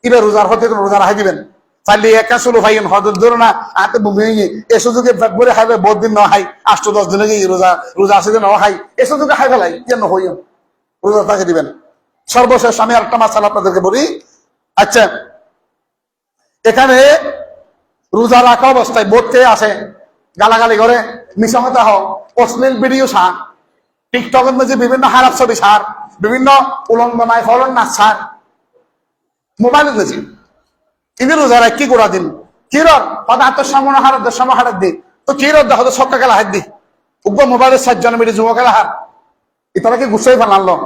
এবার রোজার হতে রোজা রাখাই দিবেন চাইলে একা চলো ভাই হজর ধরো না আতে বমি গিয়ে এ সুযোগে বলে খাইবে বহুত দিন ন খাই 8-10 দিনে গিয়ে রোজা রোজা আসে যে ন খাই এ সুযোগে খাই ফেলাই কেন হই রোজা তাকে দিবেন সর্বশেষ আমি আরেকটা মাসালা আপনাদেরকে বলি আচ্ছা এখানে রোজা রাখা অবস্থায় বোধ কে আসে গালাগালি করে মিশামতা হোক অশ্লীল ভিডিও সার টিকটকের মধ্যে বিভিন্ন খারাপ ছবি সার বিভিন্ন উলঙ্গনায় ফলন নাচ সার মোবাইল গেছি ইনি রোজা কি গোড়া দিন কিরর হয়তো আত্মসামন হার দশম হারের দি তো কিরর দেখো সক্কা খেলা হাত দি উগ্র মোবাইলের 7 জন মিলে যুব খেলা হার ইতারা কি গুছাই ফেলালো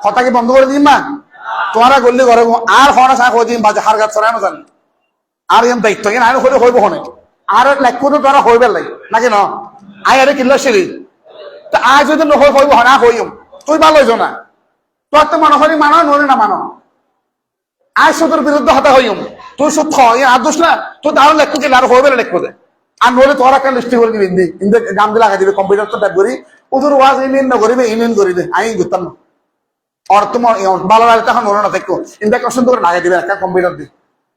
কথা কি বন্ধ করে দিন মা তোমারা গল্লি ঘরে আর হওয়া চা হয়ে দিন বাজে হার গাছ চড়াই না জানি আর এম দায়িত্ব কিনা আইন হলে হইব হনে আর লেখ তারা হইবে লাগে নাকি ন আই আরে কিল্লা সিঁড়ি তা আজ যদি নহই হইব হনা হইম তুই ভালো হইছ না তোর তো মনে করি মানো নরে না মানো আয় সুদের বিরুদ্ধে হতা হইম তুই সুদ আর দোষ না তুই তাহলে লেখ দিলে আর হইবে লেখ দে আর নলে তোর একটা লিস্টি করে দিবি ইন্দে গাম দিয়ে লাগাই দিবি কম্পিউটার তো টাইপ করি ওদের ওয়াজ ইমেন না করিবে ইমেন করিবে আমি বুঝতাম না আর তোমার ভালো লাগে তখন মনে না থাকো ইন্দে কষ্ট করে লাগাই দিবে একটা কম্পিউটার দিয়ে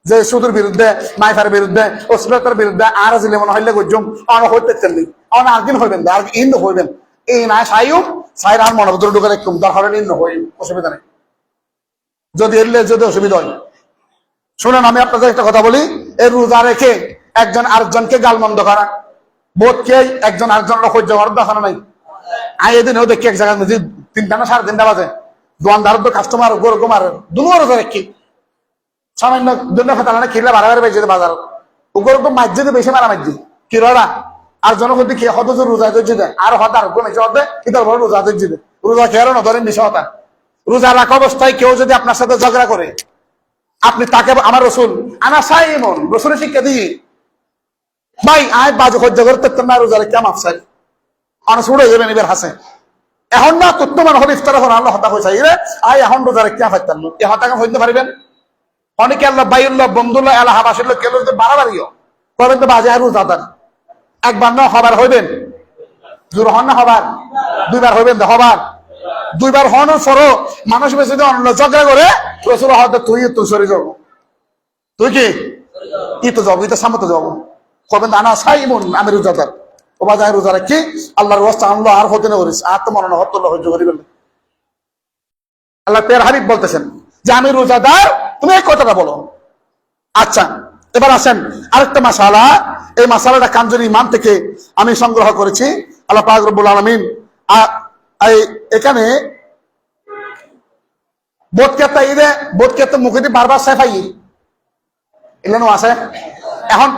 যে সুদের বিরুদ্ধে মাইফার বিরুদ্ধে অশ্লীলতার বিরুদ্ধে আর আসলে মনে হইলে গজ্জম আর হইতে চাইলি আর একদিন হইবেন আর ইন্দ হইবেন এই না সাইম সাইর আর মনে ভিতরে ঢুকে রাখুম দরকার ইন্দ হই অসুবিধা নেই যদি এলে যদি অসুবিধা হয় শুনেন আমি আপনাদের একটা কথা বলি এই রোজা রেখে একজন আরেকজনকে গালমন্দ করা বোধকে একজন আরেকজনের সহ্য করার দরকার নাই আই এদিনেও দেখি এক জায়গায় 3টা না 3:30 বাজে দোকানদার তো কাস্টমার গরু মারে দুনো রোজা রেখি সামান্য দুনিয়া ফাতা না খিলা বাড়াবাড়ি বেজে বাজার ওগুলো তো মাঝে বেশি মারা মাঝি কিরা আর জনগণ কি হত রোজা ধৈর্য দেয় আর হত আর কমেছে হতে ইতার বড় রোজা ধৈর্য দেয় রোজা খেয়ারও না ধরেন বিষয় হতা রোজা রাখা অবস্থায় কেউ যদি আপনার সাথে ঝগড়া করে আপনি তাকে আমার রসুল আনা সাই এমন রসুলের শিক্ষা দিই ভাই আয় বাজে সহ্য করতে না রোজা রেখে মাফ চাই অনেক ছুড়ে যাবেন এবার হাসে এখন না তত্ত্ব মানে হলে ইফতার এখন আল্লাহ হতা হয়েছে রে আয় এখন রোজা রেখে ফাইতাম এ হতাকে হইতে পারবেন অনেকে আল্লাহ বাইল্লাহ বন্ধুল্লাহ আল্লাহ হাবাসের লোক কেউ বাড়াবাড়িও করবেন তো বাজে আর রোজাদার একবার না হবার হইবেন জোর হন না হবার 2বার হইবেন হবার 2বার হওয়ানোর পরও মানুষ বেশি অন্য ঝগড়া করে রসুল হয়তো তুই সরে যাবো তুই কি ই তো যাবো তো সামনে যাবো করবেন আনা সাইমন আমি রোজাদার ও বাজায় রোজা রাখি আল্লাহর রাস্তা আল্লাহ আর হতে না করিস আর তো মনে হত সহ্য করিবেন আল্লাহ পের হাবিব বলতেছেন যে আমি রোজাদার তুমি এই কথাটা বলো আচ্ছা এবার আসেন আরেকটা মাসালা এই মাসালাটা কাঞ্জুরি ইমাম থেকে আমি সংগ্রহ করেছি আল্লাহ পাক রব্বুল আলামিন এখানে বোধকেতা ঈদে বোধকেতা মুখে দিয়ে বারবার সেফাই এলেন আছে এখন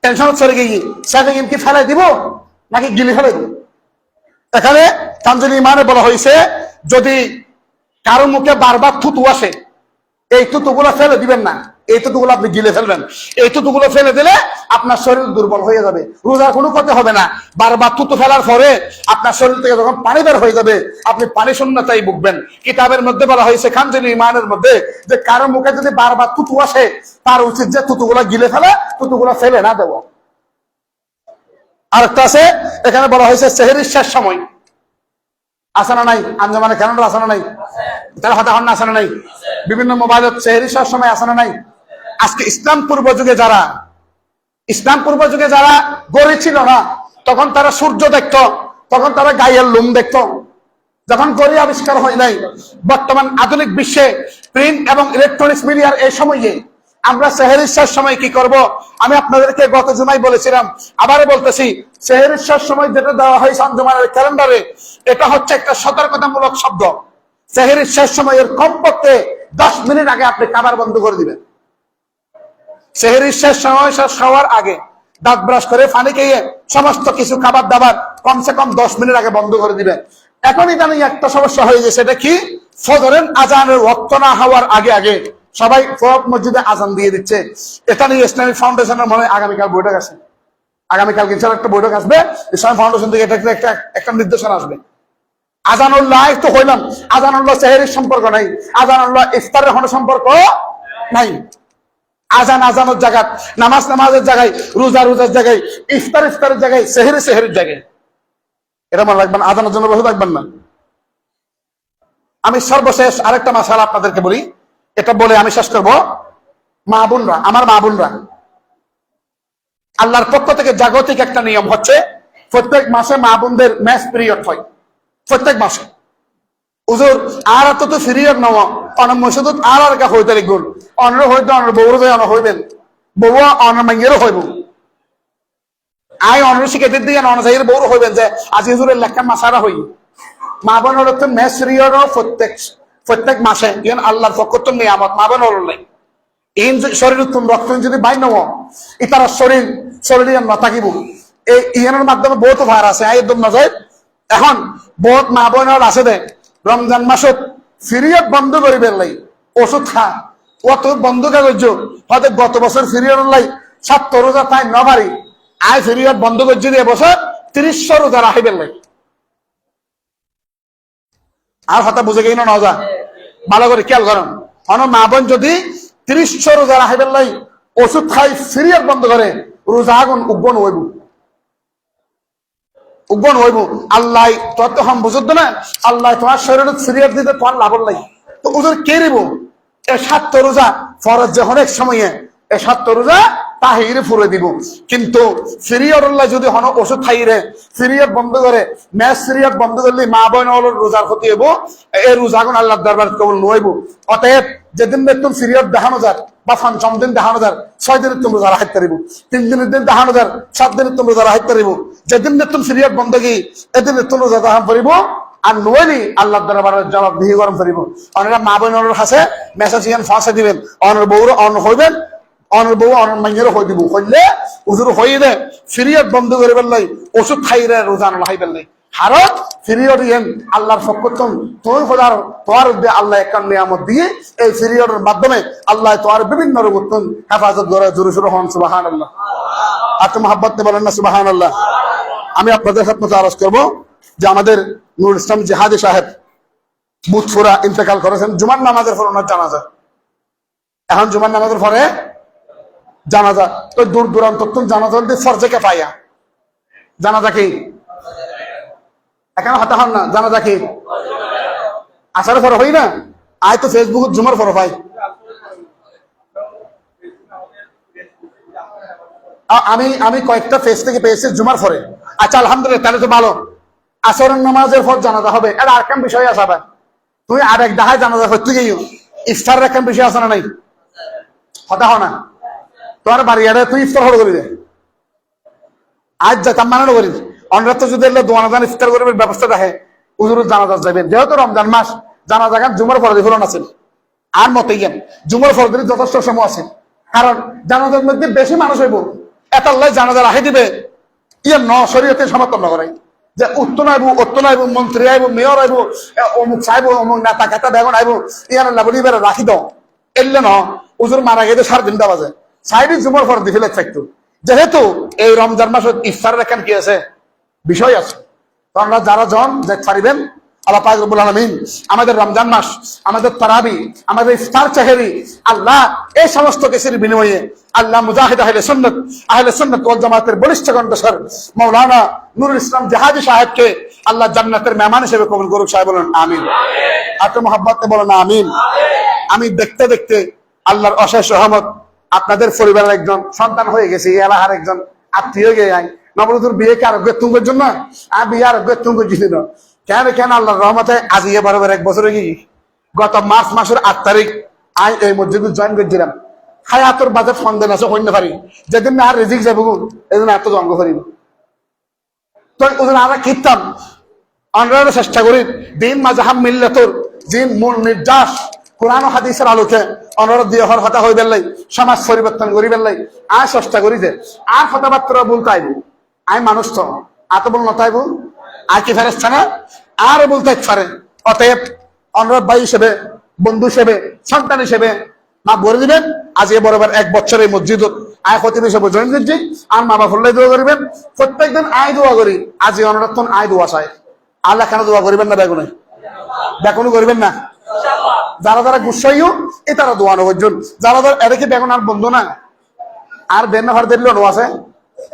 টেনশন চলে গিয়ে সেফাই কি ফেলাই দিব নাকি গিলি ফেলে দিব এখানে কাঞ্জুরি ইমামে বলা হয়েছে যদি কারো মুখে বারবার থুতু আসে এই থুতুগুলো ফেলে দিবেন না এই থুতুগুলো আপনি গিলে ফেলবেন এই থুতুগুলো ফেলে দিলে আপনার শরীর দুর্বল হয়ে যাবে রোজার কোনো ক্ষতি হবে না বারবার থুতু ফেলার পরে আপনার শরীর থেকে যখন পানি বের হয়ে যাবে আপনি পানি শূন্যতাই ভুগবেন কিতাবের মধ্যে বলা হয়েছে খানজুল ইমানের মধ্যে যে কারো মুখে যদি বারবার থুতু আসে তার উচিত যে থুতুগুলো গিলে ফেলে থুতুগুলো ফেলে না দেবো আরেকটা আছে এখানে বলা হয়েছে সেহরির শেষ সময় আসানা নাই আঞ্জমানে কেন আসানা নাই তারা হতা হন না আসানা নাই বিভিন্ন মোবাইল সেহরি সব সময় আসানা নাই আজকে ইসলাম পূর্ব যুগে যারা গড়ে ছিল না তখন তারা সূর্য দেখত তখন তারা গায়ের লোম দেখত যখন গড়ি আবিষ্কার হয় নাই বর্তমান আধুনিক বিশ্বে প্রিন্ট এবং ইলেকট্রনিক্স মিডিয়ার এই সময়ে আমরা সেহরির শেষ সময় কি করব? আমি আপনাদেরকে গত জুমায় বলেছিলাম, আবারও বলতেছি, সেহরির শেষ সময় যেটা দেওয়া হয় আঞ্জুমানের ক্যালেন্ডারে, এটা হচ্ছে একটা সতর্কতামূলক শব্দ। সেহরির শেষ সময়ের কমপক্ষে 10 মিনিট আগে আপনি খাবার বন্ধ করে দিবেন। সেহরির শেষ সময় শেষ হওয়ার আগে দাঁত ব্রাশ করে পানি খেয়ে সমস্ত কিছু খাবার দাবার কমসে কম 10 মিনিট আগে বন্ধ করে দিবেন। এখন ইদানিং একটা সমস্যা হয়ে গেছে, সেটা কি? ফজরের আজানের ওয়াক্ত না হওয়ার আগে আগে সবাই সব মসজিদে আজান দিয়ে দিচ্ছে। এটা নিয়ে ইসলামিক ফাউন্ডেশনের মনে হয় আগামীকাল বৈঠক আছে। আগামীকাল কিছু একটা বৈঠক আসবে, ইসলামিক ফাউন্ডেশন থেকে এটা একটা নির্দেশনা আসবে। আজানুল্লাহ তো হইলাম, আজানুল্লাহ সেহরির সম্পর্ক নাই, আজানুল্লাহ ইফতারের কোনো সম্পর্ক নাই। আজান আজানের জায়গায়, নামাজ নামাজের জায়গায়, রোজা রোজার জায়গায়, ইফতার ইফতারের জায়গায়, সেহরি সেহরির জায়গায়। এটা মনে রাখবেন, আজানের জন্য বসে থাকবেন না। আমি সর্বশেষ আরেকটা মাসালা আপনাদেরকে বলি, এটা বলে আমি শেষ করবো। মা বোনরা, আমার মা বোনরা, আল্লাহর পক্ষ থেকে জাগতিক একটা নিয়ম হচ্ছে, প্রত্যেক মাসে মা বোনদের ম্যাচ পিরিয়ড হয়। প্রত্যেক মাসে হুজুর আর তো পিরিয়ড নেওয়া অনেক মসজিদ আর কা হইতে লিখুন, অনর হইতে অনর বউর অন হইবেন, বউ অনর মাইয়েরও হইব। আই অনর শিখে দিয়ে অনজাইয়ের বউর হইবেন যে আজি হুজুরের লেখা মাসারা হই। মা বোন হলো তো ম্যাচ পিরিয়ডও প্রত্যেক মাসে ইন আল্লাহর পক্ষ তো নিয়ামত মা বোন হলো নাই। ইন শরীর উত্তম রক্ত যদি বাই নেওয়া ইতার শরীর না থাকিব। এই ইয়ের মাধ্যমে বহুত ভার আছে, একদম না যায়। এখন বহুত মা বোন আছে দে রমজান মাসত পিরিয়ড বন্ধ করিবেন লাই ওষুধ খা অত বন্ধ কাগজ হয়তো গত বছর পিরিয়ড লাই 7 রোজা তাই নবারি আয় পিরিয়ড বন্ধ করছি দিয়ে বছর 30 রোজা রাখিবেন লাই। আর হতা বুঝে গেই না যা ভালো করে খেয়াল করেন। অন মা বোন যদি 30 রোজা রাখিবেন লাই ওষুধ খাই পিরিয়ড বন্ধ করে, রোজা আগুন উগ্বন হইব, উগ্বন হইব। আল্লাহ তোর তো হম বুঝত না, আল্লাহ তোমার শরীরে পিরিয়ড দিতে তোমার লাভ নাই, তো ওদের কে দিব? এ 7 রোজা ফরজ যে অনেক সময়ে এ 7 রোজা তাহিরে ফুরে দিব। কিন্তু পিরিয়ড আল্লাহ যদি হন ওষুধ খাইরে পিরিয়ড বন্ধ করে, ম্যাচ পিরিয়ড বন্ধ করলে মা বোন রোজার ক্ষতি হইব, এই রোজাগুন আল্লাহর দরবার কবুল নইব। অতএব যেদিন বেতন পিরিয়ড দেখানো যার বা 5ম দিন দেখানো যার 6 দিনের তুমি রোজা রাখতে পারিব, 3 দিনের দিন দেখানো যার 7 দিনের তুমি রোজা রাখতে পারিব। যেদিন বেতন পিরিয়ড বন্ধ কি এদিন তুমি রোজা দেখান পারিব, আর নইলি আল্লাহর দরবারের জবাব দিহি গরম পারিব। অনেরা মা বোনের কাছে মেসেজ ইয়ান ফাঁসে দিবেন, অনর বউর অন হইবেন, অনর বউ অনর মাইয়েরও হয়ে দিব, হইলে হুজুর হয়ে দে পিরিয়ড বন্ধ করে ফেললাই ওষুধ খাইরে রোজা নলাই ফেললাই হারত পিরিয়ড ইয়েন আল্লাহর ফকতম তোর খোদার তোর আল্লাহ একটা নিয়ামত দিয়ে এই পিরিয়ডের মাধ্যমে আল্লাহ তোর বিভিন্ন রূপতন হেফাজত করে জোরে সোরে হন সুবহানাল্লাহ। আত মোহাব্বত বলেন না সুবহানাল্লাহ। আমি আপনাদের সাথে আরজ করব যে আমাদের নুরুল ইসলাম জিহাদি সাহেব বুথফুরা ইন্তেকাল করেছেন জুমার নামাজের পর ওনার জানাজা। এখন জুমার নামাজের পরে জানাজা, তো দূর দূরান্ত জানাজা ফরজেকে পাইয়া জানাজা কি এখন হাতে হন না, জানাজা কি আসার পর হই না। আয় তো ফেসবুক জুমার পর পাই, আমি কয়েকটা ফেস থেকে পেয়েছি জুমার পরে। আচ্ছা আলহামদুলিল্লাহ, তাহলে তো ভালো। আসরের নামাজের পর জানাজা হবে, এটা আর কেমন বিষয় আছে? আবার তুমি আর এক দাহায় জানাজা করতে গিয়ে ইফতারের একটা বিষয় আছে না নাই? হতা হ না তোমার বাড়ি আরে তুই ইফতার হলো করি দে আজ যেতাম মানানো করি অনরা তো যদি দোয়ানাদান ইফতার করবে ব্যবস্থা দেখে হুজুর জানাজা যাবেন, যেহেতু রমজান মাস জানাজা গান জুমার ফরদি ফুরন আছে আর মতে গেন জুমার ফরদির যথেষ্ট সময় আছে, কারণ জানাজার মধ্যে বেশি মানুষ হইব। এত আল্লাহ জানাজা রাখি দিবে ইয়ে ন শরীয়তে সমর্থন করাই যে উত্তর আইব উত্তর আইব মন্ত্রী আইব মেয়র আইব অমুক চাইব অমুক নেতা খেতা বেগুন আইব ইয়ার বলি বেড়ে রাখি দাও এলে ন হুজুর মারা গেছে 3:30 বাজে সাইডে জুমার ফরদি ফেলে থাকতো। যেহেতু এই রমজান মাসে ইফতারের এখান কি আছে বিষয় আছে, তোমরা যারা জন যে পারিবেন আল্লাহ পাক রব্বুল আলামিন আমাদের রমজান মাস, আমাদের তারাবি, আমাদের ইফতার চাহেরি আল্লাহ এই সমস্ত কিছুর বিনিময়ে আল্লাহ মুজাহিদ আহলে সুন্নাত ওয়াল জামাতের বলিষ্ঠ কণ্ঠস্বর মাওলানা নুরুল ইসলাম জিহাদি সাহেবকে আল্লাহ জান্নাতের মেহমান হিসেবে কবুল করুক। সাহেব বলেন আমিন, এত মহব্বতে বলেন আমিন। আমি দেখতে দেখতে আল্লাহর অশেষ রহমত আপনাদের পরিবারের একজন সন্তান হয়ে গেছে, এলাকার একজন আত্মীয় গিয়ে আই নবরুদুর বিয়েকে আরোগ্য তুঙ্গের জন্য আর বিয়ে আরোগ্য তুঙ্গ দিছিল কেন আল্লাহর রহমতে আজ বরাবর 1 বছর গিয়ে গত মার্চ মাসের 8 তারিখ আমি এই মসজিদে জয়েন করেছিলাম। হায়াতর বাজেট সন্দেহ আছে হইতে পারি যেদিন না আর রিজিক যাবো এদিন এত জঙ্গ করিব তো ওদের আমরা কীর্তন আমরা চেষ্টা করি দিন মাজাহাম মিললে তোর দিন মূল নির্যাস কোরআন ও হাদিসের আলোকে অনুরোধ দিয়ে হর হতা হয়ে বেললাই সমাজ পরিবর্তন করি বেললাই আর চেষ্টা করি যে আর কথাবার্তা বলতে আইব আমি মানুষ তো এত বল নতাইব আর কি ফেরেস্তা না আর বলতে পারে অতএব অনুরোধ ভাই হিসেবে বন্ধু হিসেবে সন্তান হিসেবে মা বলে দিবেন আজ এ বরাবর 1 বছর এই মসজিদ আয় খতিব হিসেবে জয়েন করছি আর মা বাবা ফুল্লাই দোয়া করবেন প্রত্যেকদিন আয় দোয়া করি আজ এই অনুরোধ আয় দোয়া চাই আল্লাহ কেন দোয়া করবেন না বেগুনে বেগুনি করবেন না যারা যারা গুসাইও এ তারা দোয়া নজন যারা যারা এর কি বেগুন আর বন্ধু না আর দেড় নফার দিলেও নো আছে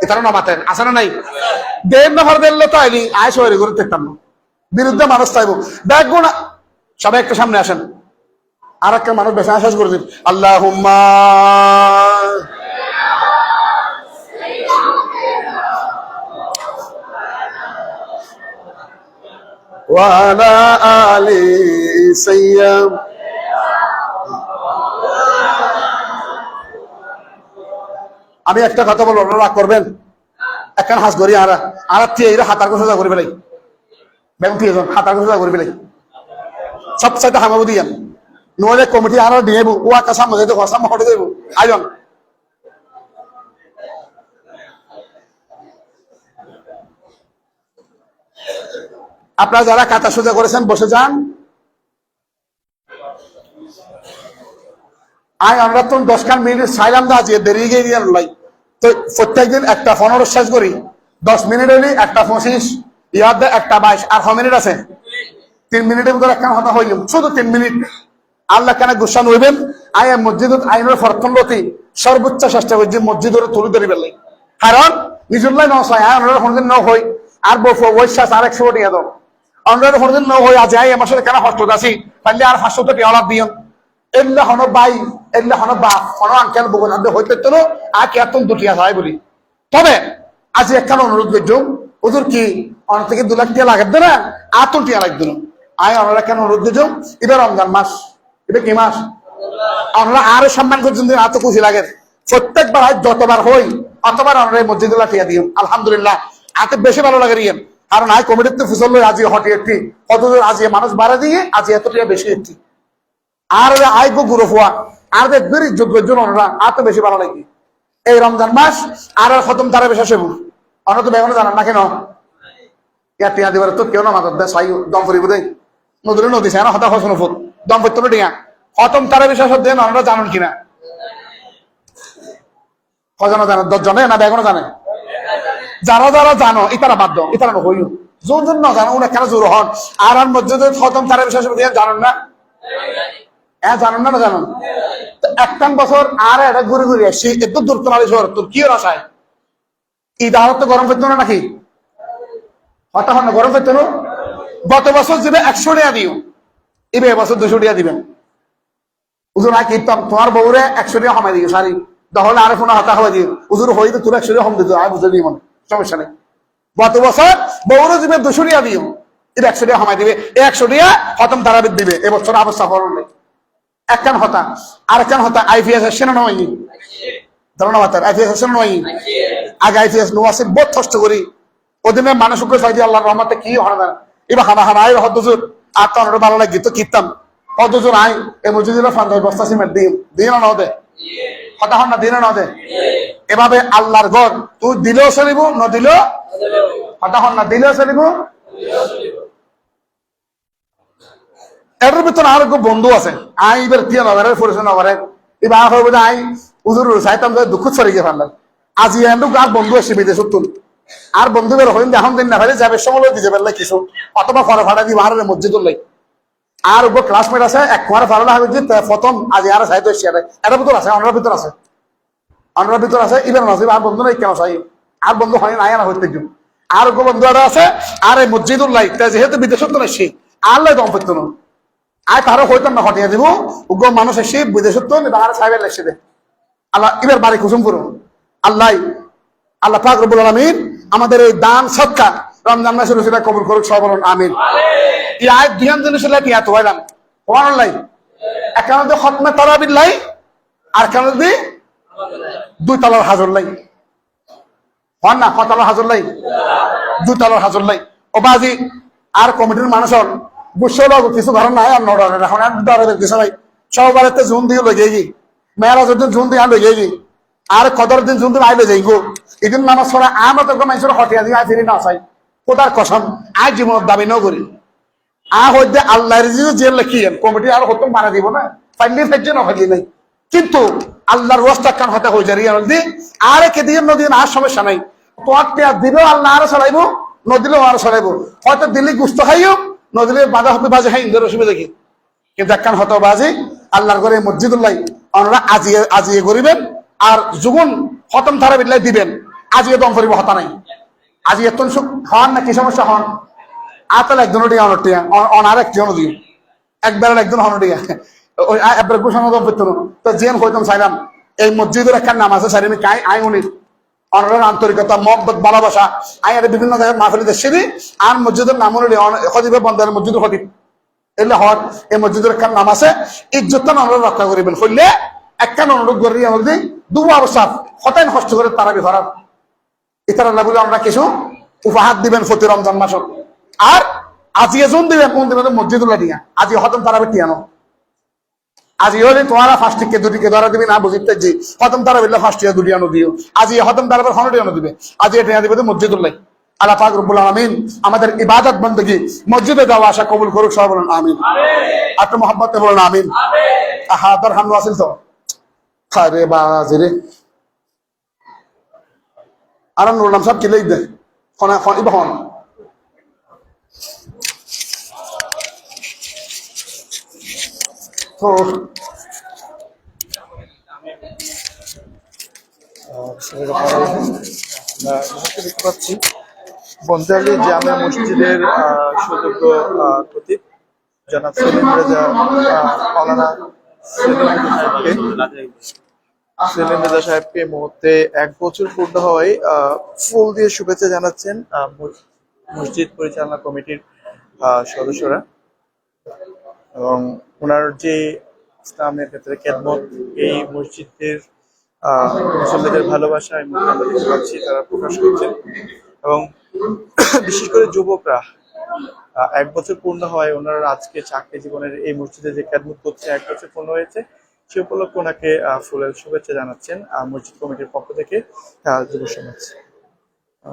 এটারও নামাতেন আছে না নাই 1.5 নফার দিলে তো আইলি আয় সবাই করে দেখতাম না বিরুদ্ধে মানুষ চাইবো বেগুন সবাই একটু সামনে আসেন আর একটা মানুষ বেশি আশ্বাস করে দিন আল্লাহুম্মা ওয়া আলা আলি সাইয়্যিদ আমি একটা কথা বলবো রাগ করবেন একখান হাস করি আর এরা হাতার কথা করে বেলাই বেগুন কি হাতার কথা করে বেলাই সব চাইতে হামাবো দিয়ান নলে কমিটি আর দিয়েবো ও একটা সামনে যেতে সামনে হটে দেবো আইজন আপনারা যারা কাতা সোজা করেছেন বসে যান আয় আমরা তো 10 মিনিট সাইলাম দা আছে দেরি গিয়ে দিয়ে লাই তো প্রত্যেকদিন একটা 15 শেষ করি 10 মিনিট হলে একটা 25 ইয়াদ একটা 22 আর 6 মিনিট আছে 3 মিনিটের ভিতরে একটা কথা হইল শুধু 3 মিনিট আল্লাহ কেন গুসা নইবেন আয় মসজিদত আইনের ফরতনলতি সর্বোচ্চ চেষ্টা করছি মসজিদের তুলে ধরি বেলাই কারণ নিজুল্লাহ নয় আয় আমরা কোনদিন ন হই আর বৈশ্বাস আর 100 টাকা দাও আমরা কোনদিন ন হই আজ আয় আমার সাথে কেন হস্ত আছি তাহলে আর 500 টাকা অলাপ দিও এল্লা হন বাই এল্লা হন বাপ হন আঙ্কেল বগুন আদে হইতে তো আর কি এত দুটি আছে বলি তবে আজ একখান অনুরোধ করছো ওদের কি অন থেকে 2 লাখ টাকা লাগবে না আর 3 টাকা লাগবে না আয় আমরা কেন অনুরোধ করছো এবার রমজান মাস এটা কি মাস আমরা আরো সম্মান করছেন এত খুশি লাগে প্রত্যেকবার যতবার হই অতবার আমরা মসজিদুল্লাহ টিয়া দিই আলহামদুলিল্লাহ এত বেশি ভালো লাগে রিয়েন কারণ আয় কমিটিতে ফসল আজ হটে একটি কতদূর আজ মানুষ বাড়া দিয়ে আজ এত টাকা বেশি একটি আর আয় গো গুরু হওয়া আর দেখবেন যোগ্য ওনারা এত বেশি ভালো লাগে এই রমজান মাস আর খতম তারা বেশি সেবু অন্য তো বেগুনে জানান না কেন ইয়া টিয়া দিবার তো কেউ না মাদত দেয় সাই দম ফুরিব দেয় নদীরে নদী চায় না হতা হসন ফুট দম করতে টিয়া খতম তারা বিশ্বাস দেন আমরা জানেন কিনা কজনে জানে 10 জনে না বেগুনে জানে যারা যারা জানো ইতারা বাধ্য ইতারা হইও যোন না জানো ওরা কেন জোর হন আর মসজিদে খতম তারা বিশ্বাস দিয়ে জানেন না জানেন না জানেন একটান বছর আর এটা ঘুরে ঘুরে আসছি একটু দূর তোমার শহর তোর কি আশায় ঈদ আহত গরম পেতো না নাকি হঠাৎ হঠাৎ গরম পেতো না গত বছর দিবে 100 টাকা দিও এবার এবছর 200 টাকা দিবেন উজুর আয় কীর্তন তোমার বউরে 100 টাকা কমাই দিও সারি তাহলে আরে ফোন হতা হয়ে দিও উজুর হইতে তোর 100 টাকা কম দিত আয় বুঝে দিই মনে সমস্যা নেই গত বছর বউরে দিবে 200 টাকা দিও এটা 100 টাকা কমাই দিবে 100 টাকা খতম তারাবিদ দিবে এবছর অবস্থা করো নেই একখান হতা আর একখান হতা আইপিএস আসছে না নয় ধন্যবাদ আইপিএস আসছে না নয় আগে আইপিএস নো আছে বহুত কষ্ট করি ওদিনে মানুষ উপরে চাই দিয়ে আল্লাহর রহমতে কি হয় না এবার হানা হানা আয় হদ্দজুর আর তো অনেক ভালো লাগে তো কীর্তন হদ্দজুর আয় এই মসজিদের 50 বস্তা সিমেন্ট দিয়ে না দে হতা হন না দিনে না দে এভাবে আল্লাহর ঘর তুই দিলেও চলিব ন দিলেও হতা হন না দিলেও চলিব এর ভিতরে আর বন্ধু আছে আই এবার তিয়া নগরের পরিচয় নগরের এবার হইব যে আই উজুর চাইতাম দুঃখ ছড়ি গিয়ে ফান্ডার আজি এন্ডু আর বন্ধু আসছে বিদেশ তুল আর বন্ধু বের হইন এখন দিন না ফেলে যাবে সময় দিতে পারলে কিছু অথবা ফরা ফাটা দিয়ে বাহারের মসজিদুল লাই আর উপর ক্লাসমেট আছে এক কুমারে ফাড়া হবে যে প্রথম আজ আর সাহিত্য এসছে এটার ভিতর আছে অন্যের ভিতর আছে অন্যের ভিতর আছে ইবেন আছে আর বন্ধু নাই কেন চাই আর বন্ধু হয় নাই না হইতে আর বন্ধু আছে আর এই মসজিদুল লাই যেহেতু বিদেশত আসছি আল্লাহ দম পেত না আয় তারও হইতাম না হটিয়ে দিব উগ্র মানুষ এসে বিদেশত বাংলা সাহেবের লেসে দে আল্লাহ এবার বাড়ি কুসুম করুন আল্লাহ আল্লাহ পাক রব্বুল আলামিন আমাদের এই দান সৎকার রমজান মাসের রসিদা কবুল করুক সব বলুন আমিন এই আয় দুইয়ান জিনিস লাই টিয়া তো হইলাম ওয়ান লাই একান্ত খতমে তারাবির লাই আর কেন যদি 2 তলার হাজর লাই হন না, কতলার হাজর লাই? 2 তলার হাজর লাই। ও বাজি আর কমিটির মানুষ হল বুঝছিল কিছু ঘর নাই আর নডরের এখন আর ডরের কিছু নাই, সবাইতে জুন দিয়ে লগে গি মেয়েরাজের দিন জুন দিয়ে লগে গি আর কদর দিন জুন দিয়ে আইলে যাই গো এদিন নামাজ পড়া আমার তো মানুষের হটিয়া দিয়ে ফিরি না চাই কোথার কসম আজ জীবন দাবি ন করি হইতে আল্লাহর যে লেখিয়েন কমিটি আর হতো মারা দিব না ফাইলি ফেলছে না ফাইলি নাই, কিন্তু আল্লাহর রোজটা কান হতে হয়ে যায় দি আর কে দিয়ে নদী আর সমস্যা নাই, তোমার দিলেও আল্লাহ আরো চলাইবো নদিলেও আরো চলাইবো, হয়তো দিল্লি গুস্ত খাইও নদিলে বাধা হবে বাজে খাই ইন্দ্রের অসুবিধা কি, কিন্তু একখান হতো বাজি আল্লাহর ঘরে মসজিদুল্লাহ ওনারা আজিয়ে আজিয়ে করিবেন আর যুগুন খতম ধারা বিল্লাই দিবেন আজিয়ে দম করিব হতা নাই আজি এত হন না কি সমস্যা হন আতাল একজন অনটিয়া অনার একটি দিও একবার একজন হনটিয়া ওই একবার ঘোষণা দম করতো তো জেন হইতাম চাইলাম এই মসজিদের একখান নাম আছে সারি কাই আই উনি অনারের আন্তরিকতা মহব্বত ভালোবাসা আই বিভিন্ন জায়গায় মাহফিলিতে সিঁড়ি আর মসজিদের নাম অনুযায়ী খতিবে বন্ধার মসজিদের খতিব এলে হর এই মসজিদের একখান নাম আছে ইজ্জতটা আমরা রক্ষা করিবেন হইলে একখান অনুরোধ করি আমাদের দু অবস্থা হতাই কষ্ট করে তারা বিভরার ইতার আল্লাহ বলে আমরা কিছু উপহার দিবেন প্রতি রমজান মাসক আর আজিয়ে জুন দিবেন কোন দিবেন মসজিদুল্লাহ দিয়া আজি হতম তারা টিয়ানো আজি হলে তোমারা ফার্স্টকে দুটিকে ধরা দিবি না বুঝিতে যে হতম তারা বিল্লা ফার্স্টিয়া দুটি আনো দিও আজি হতম তারা হনটি আনো দিবে আজি এটা দিবে মসজিদুল্লাহ। আল্লাহ পাক রব্বুল আলামিন আমাদের ইবাদত বندگی মসজিদে যাওয়া আসা কবুল করুক, সবাই বলুন আমিন। আর তো মোহাম্মতে বলুন আমিন। আহা দরহান ওয়াসিল তো খারে বাজিরে আর নুর নাম সব কিলেই দে খন ইবহন তো দেখতে পাচ্ছি বন্ধালী জামে মসজিদের সুযোগ্য খতিব জনাব সেলিম রেজা মাওলানা সেলিম রেজা সাহেবকে মুহূর্তে 1 বছর পূর্ণ হওয়ায় ফুল দিয়ে শুভেচ্ছা জানাচ্ছেন মসজিদ পরিচালনা কমিটির সদস্যরা এবং ওনার যে ইসলামের ক্ষেত্রে খেদমত এই মসজিদের মুসল্লিদের ভালোবাসা আমরা দেখতে পাচ্ছি তারা প্রকাশ করছেন এবং বিশেষ করে যুবকরা 1 বছর পূর্ণ হয় ওনারা আজকে চাকরি জীবনের এই মসজিদে যে খেদমত করছে 1 বছর পূর্ণ হয়েছে সে উপলক্ষে ওনাকে ফুলের শুভেচ্ছা জানাচ্ছেন মসজিদ কমিটির পক্ষ থেকে যুব সমাজ।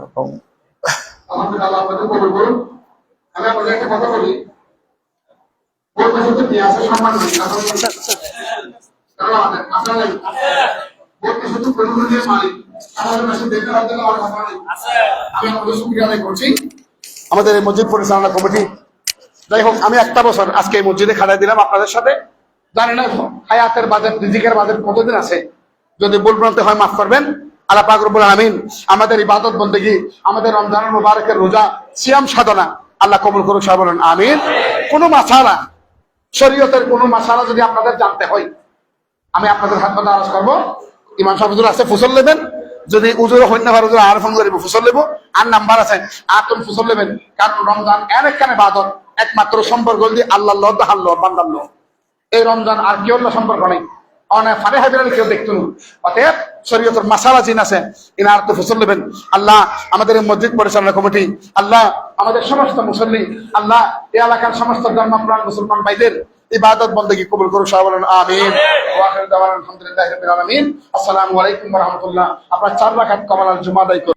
এবং আমাদের এই মসজিদ পরিচালনা কমিটি যাই হোক আমি 1টা বছর আজকে এই মসজিদে খাড়াই দিলাম আপনাদের সাথে, জানি না হায়াতের বাজেট রিজিকের বাজেট কতদিন আছে, যদি ভুল ভ্রান্তি হয় মাফ করবেন। আল্লাহ পাক রব্বুল আলামিন আমাদের ইবাদত বন্দেগী আমাদের রমজান মুবারকের রোজা সিয়াম সাধনা আল্লাহ কবুল করুক, সবাই বলেন আমিন। কোনো মাসালা শরীয়তের কোনো মাসালা যদি আপনাদের জানতে হয় আমি আপনাদের হাত পাতা আরজ করবো, ইমাম সাহেব হুজুর আছে ফুসল নেবেন, যদি উজুর হইন না হুজুর আর ফোন করিব ফুসল নেব আর নাম্বার আছে আর তুমি ফুসল নেবেন, কারণ রমজান একখানে বাদত একমাত্র সম্পর্ক দিয়ে আল্লাহ আল্লাহ বান্দার এই রমজান আর কেউ সম্পর্ক নেই অনেক ফারে হাবিরাল কেউ দেখতো না, অতএব শরীয়তের মাসালা জিন আছে ইনার তো ফুসল নেবেন। আল্লাহ আমাদের এই মসজিদ পরিচালনা কমিটি আল্লাহ আমাদের সমস্ত মুসল্লি আল্লাহ এই এলাকার সমস্ত ধর্মপ্রাণ মুসলমান ভাইদের ইবাদত বন্দেগী কবুল করুক, সবাই বলেন আমিন। ওয়া আখিরু দাওয়ানা আলহামদুলিল্লাহি রাব্বিল আলামিন। আসসালামু আলাইকুম ওয়া রাহমাতুল্লাহ। আপনারা 4 রাকাত কামাল জুমা আদায় করুন।